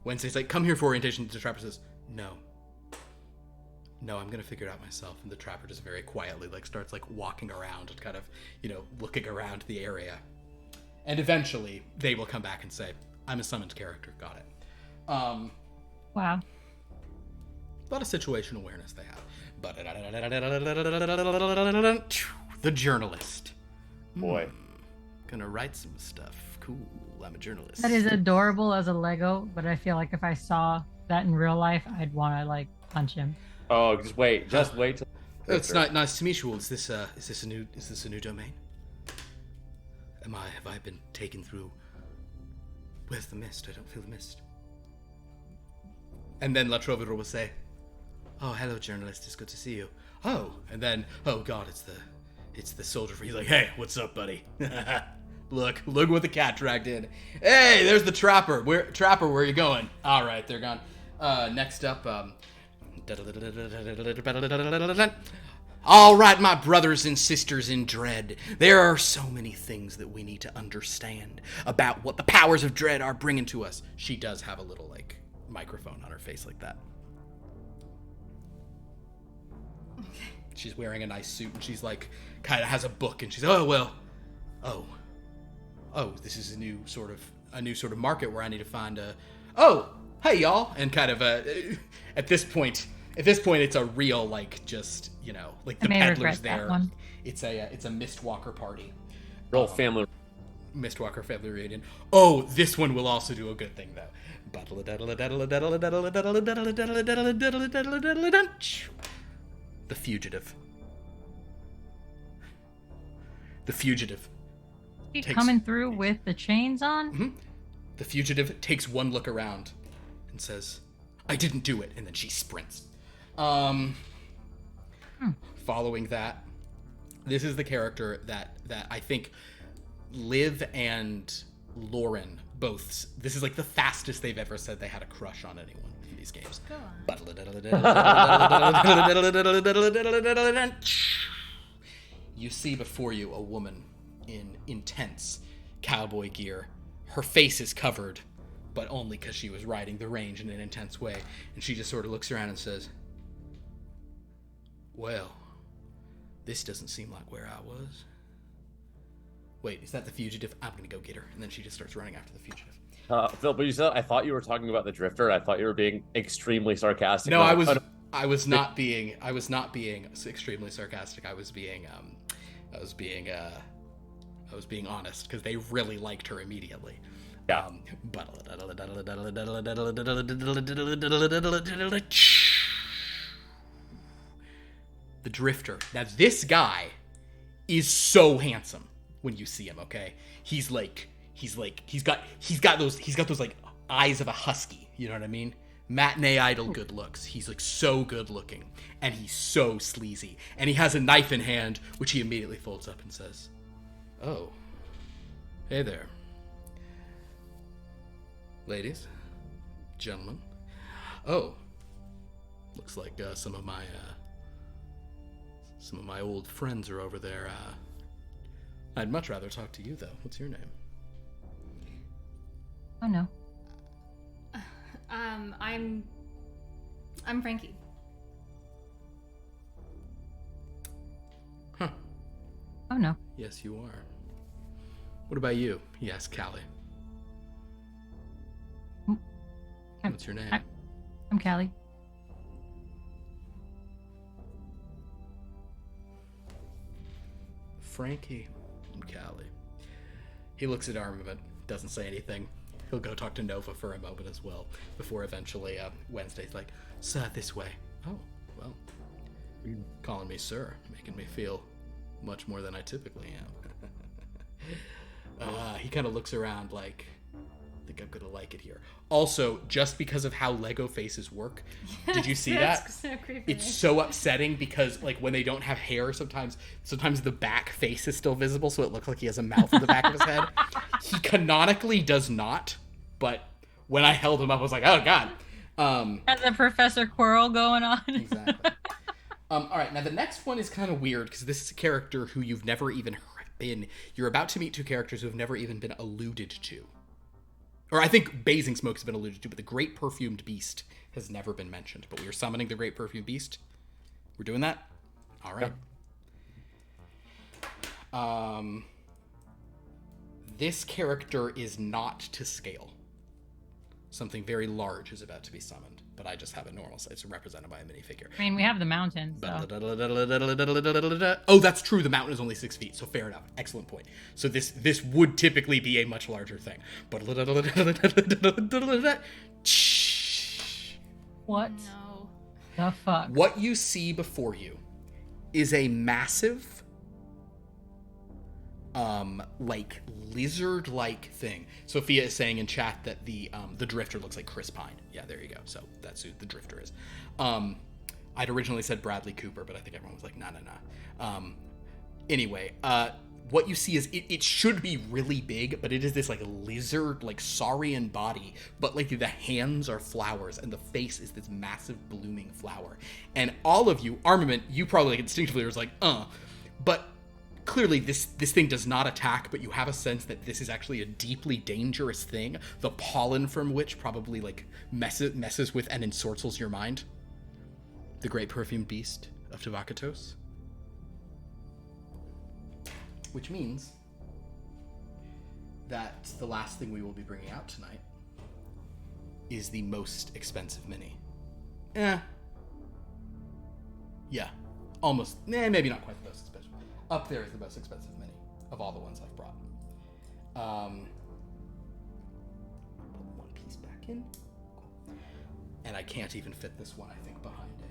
Wednesday's like, come here for orientation. The Trapper says, no, I'm gonna figure it out myself. And the Trapper just very quietly starts walking around and kind of, looking around the area. And eventually they will come back and say, I'm a summoned character. Got it. Wow. A lot of situational awareness they have. But the journalist. Boy. Gonna write some stuff. Cool. I'm a journalist. That is adorable as a Lego, but I feel like if I saw that in real life, I'd want to punch him. Oh, just wait till. It's not nice to meet you all. Is this a new domain? Have I been taken through? Where's the mist? I don't feel the mist. And then La Trovador will say, oh, hello, journalist. It's good to see you. Oh, and then, oh God, it's the soldier. He's like, hey, what's up, buddy? Look what the cat dragged in. Hey, there's the Trapper. Where are you going? All right, they're gone. Next up, all right, my brothers and sisters in Dread. There are so many things that we need to understand about what the powers of Dread are bringing to us. She does have a little, microphone on her face like that. Okay. She's wearing a nice suit, and she's, kind of has a book, and she's, this is a new sort of market where I need to find hey, y'all. And kind of, at this point, it's a real, the peddlers there. It's a Mistwalker party. Real family. Mistwalker family reunion. Oh, this one will also do a good thing, though. The Fugitive. The Fugitive. He coming through with the chains on? Mm-hmm. The Fugitive takes one look around and says, I didn't do it, and then she sprints. Following that, this is the character that I think Liv and Lauren both, this is the fastest they've ever said they had a crush on anyone in these games. Go on. You see before you a woman in intense cowboy gear. Her face is covered, but only because she was riding the range in an intense way. And she just sort of looks around and says, well, this doesn't seem like where I was. Wait, is that the Fugitive? I'm gonna go get her. And then she just starts running after the Fugitive. Phil, but you said, I thought you were talking about the Drifter. I thought you were being extremely sarcastic. No, I was not being extremely sarcastic. I was being honest, because they really liked her immediately. Yeah. The Drifter. Now this guy is so handsome when you see him, okay? He's got those eyes of a husky, you know what I mean? Matinee idol good looks. He's so good looking, and he's so sleazy. And he has a knife in hand, which he immediately folds up and says, oh, hey there. Ladies, gentlemen. Oh, looks like some of my old friends are over there. I'd much rather talk to you, though. What's your name? Oh, no. I'm Frankie. Huh. Oh, no. Yes, you are. What about you? He asked Callie. What's your name? I'm Callie. Frankie. I'm Callie. He looks at Armament, doesn't say anything. He'll go talk to Nova for a moment as well, before eventually Wednesday's like, "Sir, this way." Oh, well. Calling me sir, making me feel much more than I typically am. He kind of looks around like, I think I'm gonna like it here. Also, just because of how Lego faces work, did you see that? So creepy. It's so upsetting because, like, when they don't have hair, sometimes the back face is still visible, so it looks like he has a mouth in the back of his head. He canonically does not, but when I held him up, I was like, oh god. Has a Professor Quirrell going on. Exactly. All right, now the next one is kind of weird because this is a character who you've never even been. You're about to meet two characters who have never even been alluded to. Or I think Basing Smoke has been alluded to, but the Great Perfumed Beast has never been mentioned. But we are summoning the Great Perfumed Beast. We're doing that? All right. Yep. This character is not to scale. Something very large is about to be summoned, but I just have a normal size. It's represented by a minifigure. I mean, we have the mountain. So. Oh, that's true. The mountain is only 6 feet, so fair enough. Excellent point. So this would typically be a much larger thing. But What No. the fuck? what you see before you is a massive, like lizard-like thing. Sophia is saying in chat that the Drifter looks like Chris Pine. Yeah, there you go. So that's who the Drifter is. I'd originally said Bradley Cooper, but I think everyone was like, nah. Anyway, what you see is it should be really big, but it is this like lizard, like saurian body, but like the hands are flowers and the face is this massive blooming flower. And all of you, Armament, you probably like instinctively was like, but clearly this thing does not attack, but you have a sense that this is actually a deeply dangerous thing, the pollen from which probably like messes with and ensorcels your mind. The Great Perfumed Beast of Tavakatos. Which means that the last thing we will be bringing out tonight is the most expensive mini. Yeah. Almost. Maybe not quite the most expensive. Up there is the most expensive mini of all the ones I've brought. Put one piece back in. And I can't even fit this one, I think, behind a thing.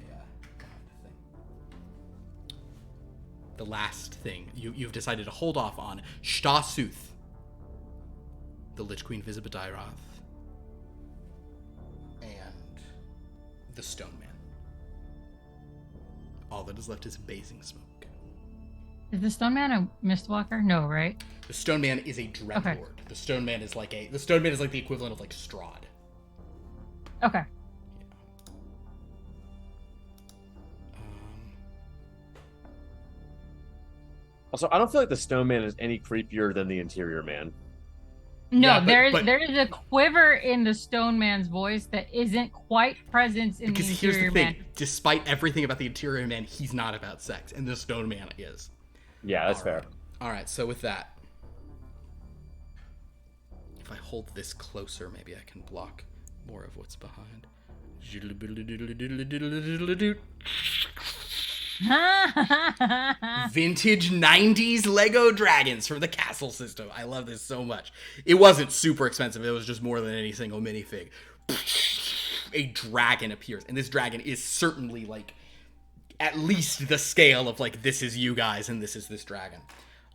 The last thing. You've decided to hold off on Shtasuth, the Lich Queen Visibadiroth, and the Stone Man. All that is left is Basing Smoke. Is the Stone Man a Mistwalker? No, right? The Stone Man is a Dreadlord. Okay. The Stone Man is like the equivalent of like Strahd. Okay. Also, I don't feel like the Stone Man is any creepier than the Interior Man. No, Yeah, but- there is a quiver in the Stone Man's voice that isn't quite present in Because the here's Interior the thing, Man. despite everything about the Interior Man, he's not about sex, and the Stone Man is. Yeah, that's fair. Alright, so with that, if I hold this closer, maybe I can block more of what's behind. Vintage 90s Lego dragons from the Castle system. I love this so much. It wasn't super expensive. It was just more than any single minifig. A dragon appears, and this dragon is certainly like at least the scale of like, this is you guys and this is this dragon.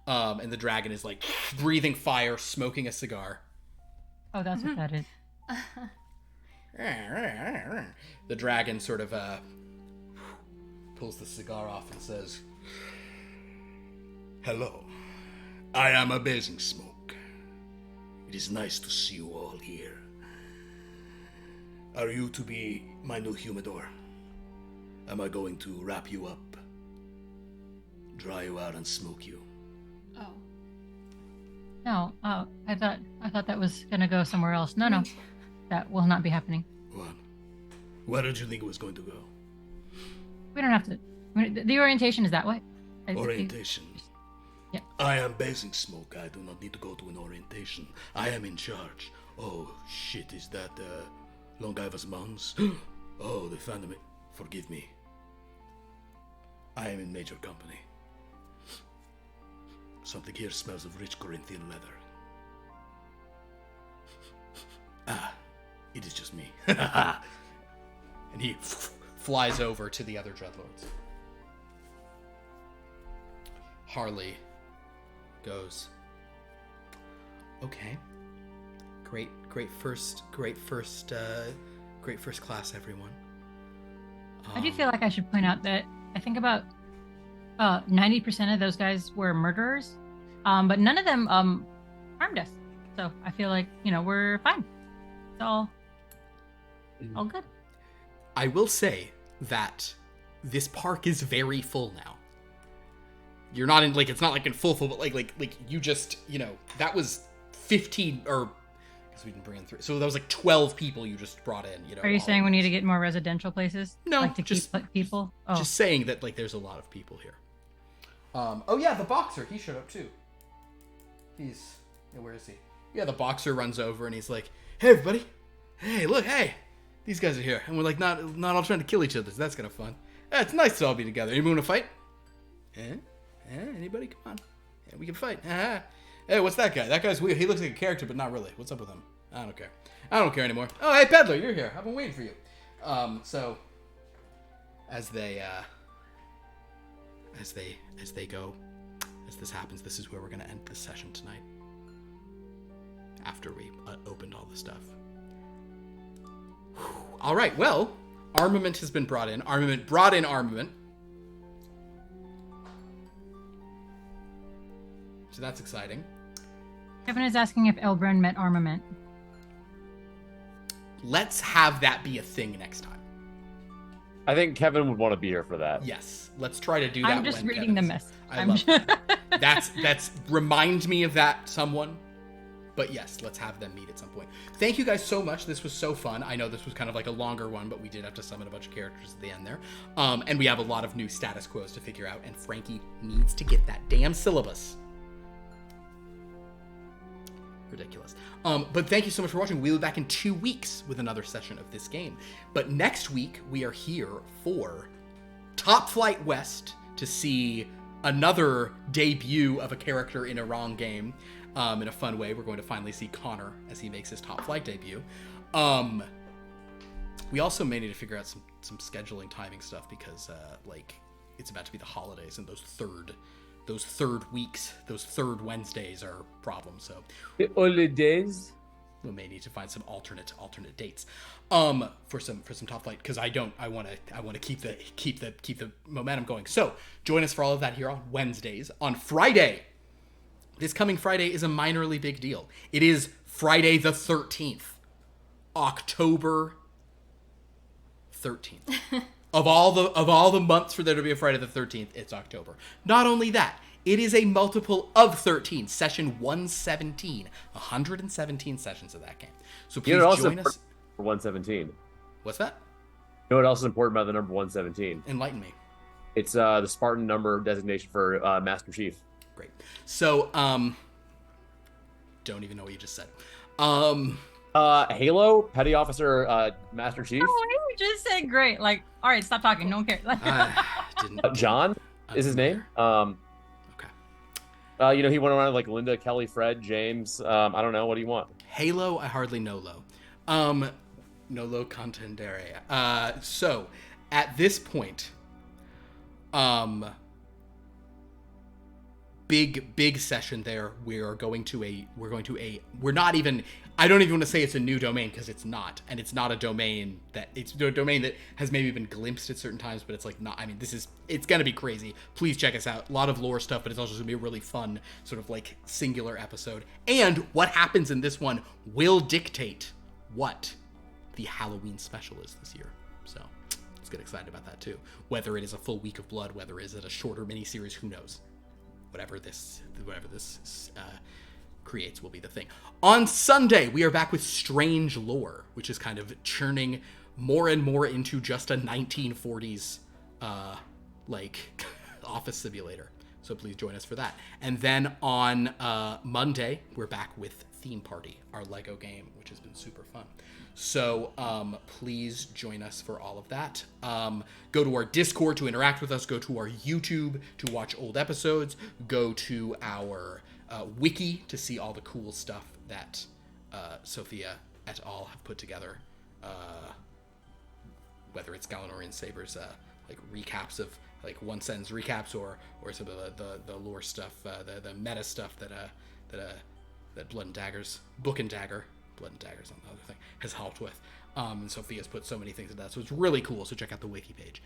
And the dragon is like breathing fire, smoking a cigar. Oh, that's what that is. The dragon sort of pulls the cigar off and says, Hello, I am a Basing Smoke. It is nice to see you all here. Are you to be my new humidor? Am I going to wrap you up, dry you out, and smoke you? Oh. No, oh, I thought that was gonna go somewhere else. No, that will not be happening. What? Where did you think it was going to go? We don't have to. I mean, the orientation is that way. Orientation. Yeah. I am Basing Smoke. I do not need to go to an orientation. I am in charge. Oh shit, is that Longaiva's moms? Oh, they found me. Forgive me. I am in major company. Something here smells of rich Corinthian leather. Ah, it is just me. And he flies over to the other dreadlords. Harley goes, okay. Great first class, everyone. I do feel like I should point out that I think about 90% of those guys were murderers, but none of them harmed us. So I feel like, we're fine. It's all good. I will say that this park is very full now. You're not in, it's not in full, but like you just, that was 15, or, because we didn't bring in 3. So that was 12 people you just brought in, Are you saying we need to get more residential places? No, to just keep people? Oh. Just saying that, there's a lot of people here. Oh yeah, the boxer, he showed up too. Where is he? Yeah, the boxer runs over and he's like, hey everybody. Hey, look, hey. These guys are here. And we're not all trying to kill each other, so that's kind of fun. Yeah, it's nice to all be together. Anyone want to fight? Anybody? Come on. Yeah, we can fight. Hey, what's that guy? That guy's weird. He looks like a character, but not really. What's up with him? I don't care. I don't care anymore. Oh, hey, Peddler, you're here. I've been waiting for you. So, as this happens, this is where we're going to end this session tonight. After we opened all the stuff. All right, well, armament has been brought in. Armament brought in armament. So that's exciting. Kevin is asking if Elbrun met armament. Let's have that be a thing next time. I think Kevin would want to be here for that. Yes, let's try to do that. I'm just reading the message. I love that. That's remind me of that someone. But yes, let's have them meet at some point. Thank you guys so much. This was so fun. I know this was kind of a longer one, but we did have to summon a bunch of characters at the end there. And we have a lot of new status quos to figure out, and Frankie needs to get that damn syllabus. Ridiculous. But thank you so much for watching. We'll be back in 2 weeks with another session of this game. But next week, we are here for Top Flight West to see another debut of a character in a wrong game. In a fun way, we're going to finally see Connor as he makes his Top Flight debut. We also may need to figure out some scheduling timing stuff because it's about to be the holidays, and those third weeks, those third Wednesdays are problems. So The holidays. we may need to find some alternate dates for some Top Flight, because I want to keep the momentum going. So join us for all of that here on Wednesdays. On Friday, this coming Friday is a minorly big deal. It is Friday the 13th, October 13th. Of all the months for there to be a Friday the 13th, it's October. Not only that, it is a multiple of 13, session 117, 117 sessions of that game. So please join us. For 117. What's that? You know what else is important about the number 117? Enlighten me. It's the Spartan number designation for Master Chief. Great. So, don't even know what you just said. Halo, Petty Officer, Master Chief. Oh, you just said great. All right, stop talking. No one cares. John is his name. Okay. He went around like Linda, Kelly, Fred, James. I don't know. What do you want? Halo, I hardly know low. Nolo contendere. So, at this point, big session there. We're not even, I don't even want to say it's a new domain, because it's not. And it's not a domain that, it's a domain that has maybe been glimpsed at certain times, but it's it's going to be crazy. Please check us out. A lot of lore stuff, but it's also going to be a really fun sort of singular episode. And what happens in this one will dictate what the Halloween special is this year. So let's get excited about that too. Whether it is a full week of blood, whether it is a shorter miniseries, who knows? Whatever this creates will be the thing. On Sunday, we are back with Strange Lore, which is kind of churning more and more into just a 1940s office simulator. So please join us for that. And then on Monday, we're back with Theme Party, our Lego game, which has been super fun. So please join us for all of that. Go to our Discord to interact with us. Go to our YouTube to watch old episodes. Go to our wiki to see all the cool stuff that Sophia et al. Have put together. Whether it's Galanorian Sabers, like recaps of like one sentence recaps, or some of the lore stuff, the meta stuff that Blood and Daggers, Book and Dagger, Blood and Daggers on the other thing, has helped with. And Sophia's put so many things into that, so it's really cool. So check out the wiki page.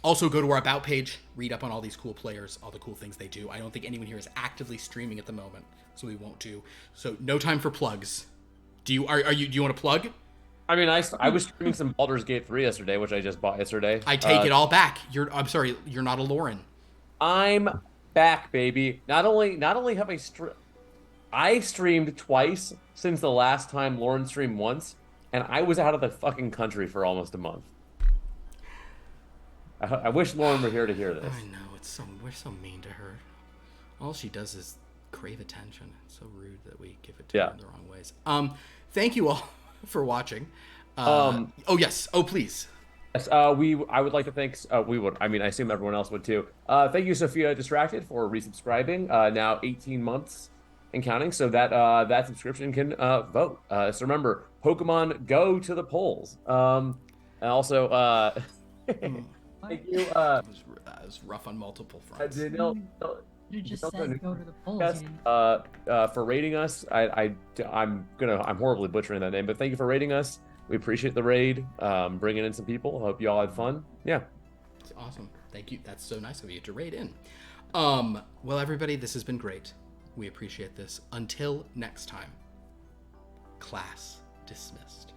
Also go to our About page, read up on all these cool players, all the cool things they do. I don't think anyone here is actively streaming at the moment, so we won't do. So no time for plugs. Do you want to plug? I mean, I was streaming some Baldur's Gate 3 yesterday, which I just bought yesterday. I take it all back. I'm sorry, you're not a Lauren. I'm back, baby. Not only have I streamed twice since the last time Lauren streamed once, and I was out of the fucking country for almost a month. I wish Lauren were here to hear this. I know, we're so mean to her. All she does is crave attention. It's so rude that we give it to her in the wrong ways. Thank you all for watching. Oh yes. Oh please. Yes. I would like to thank. We would. I mean, I assume everyone else would too. Thank you, Sophia Distracted, for resubscribing. Now 18 months and counting. So that subscription can vote. So remember, Pokemon go to the polls. And also, thank you. It was rough on multiple fronts. You just said go to the polls. Yes, for rating us. I'm horribly butchering that name, but thank you for rating us. We appreciate the raid, bringing in some people. Hope you all had fun. Yeah, it's awesome. Thank you. That's so nice of you to raid in. Well, everybody, this has been great. We appreciate this. Until next time, class dismissed.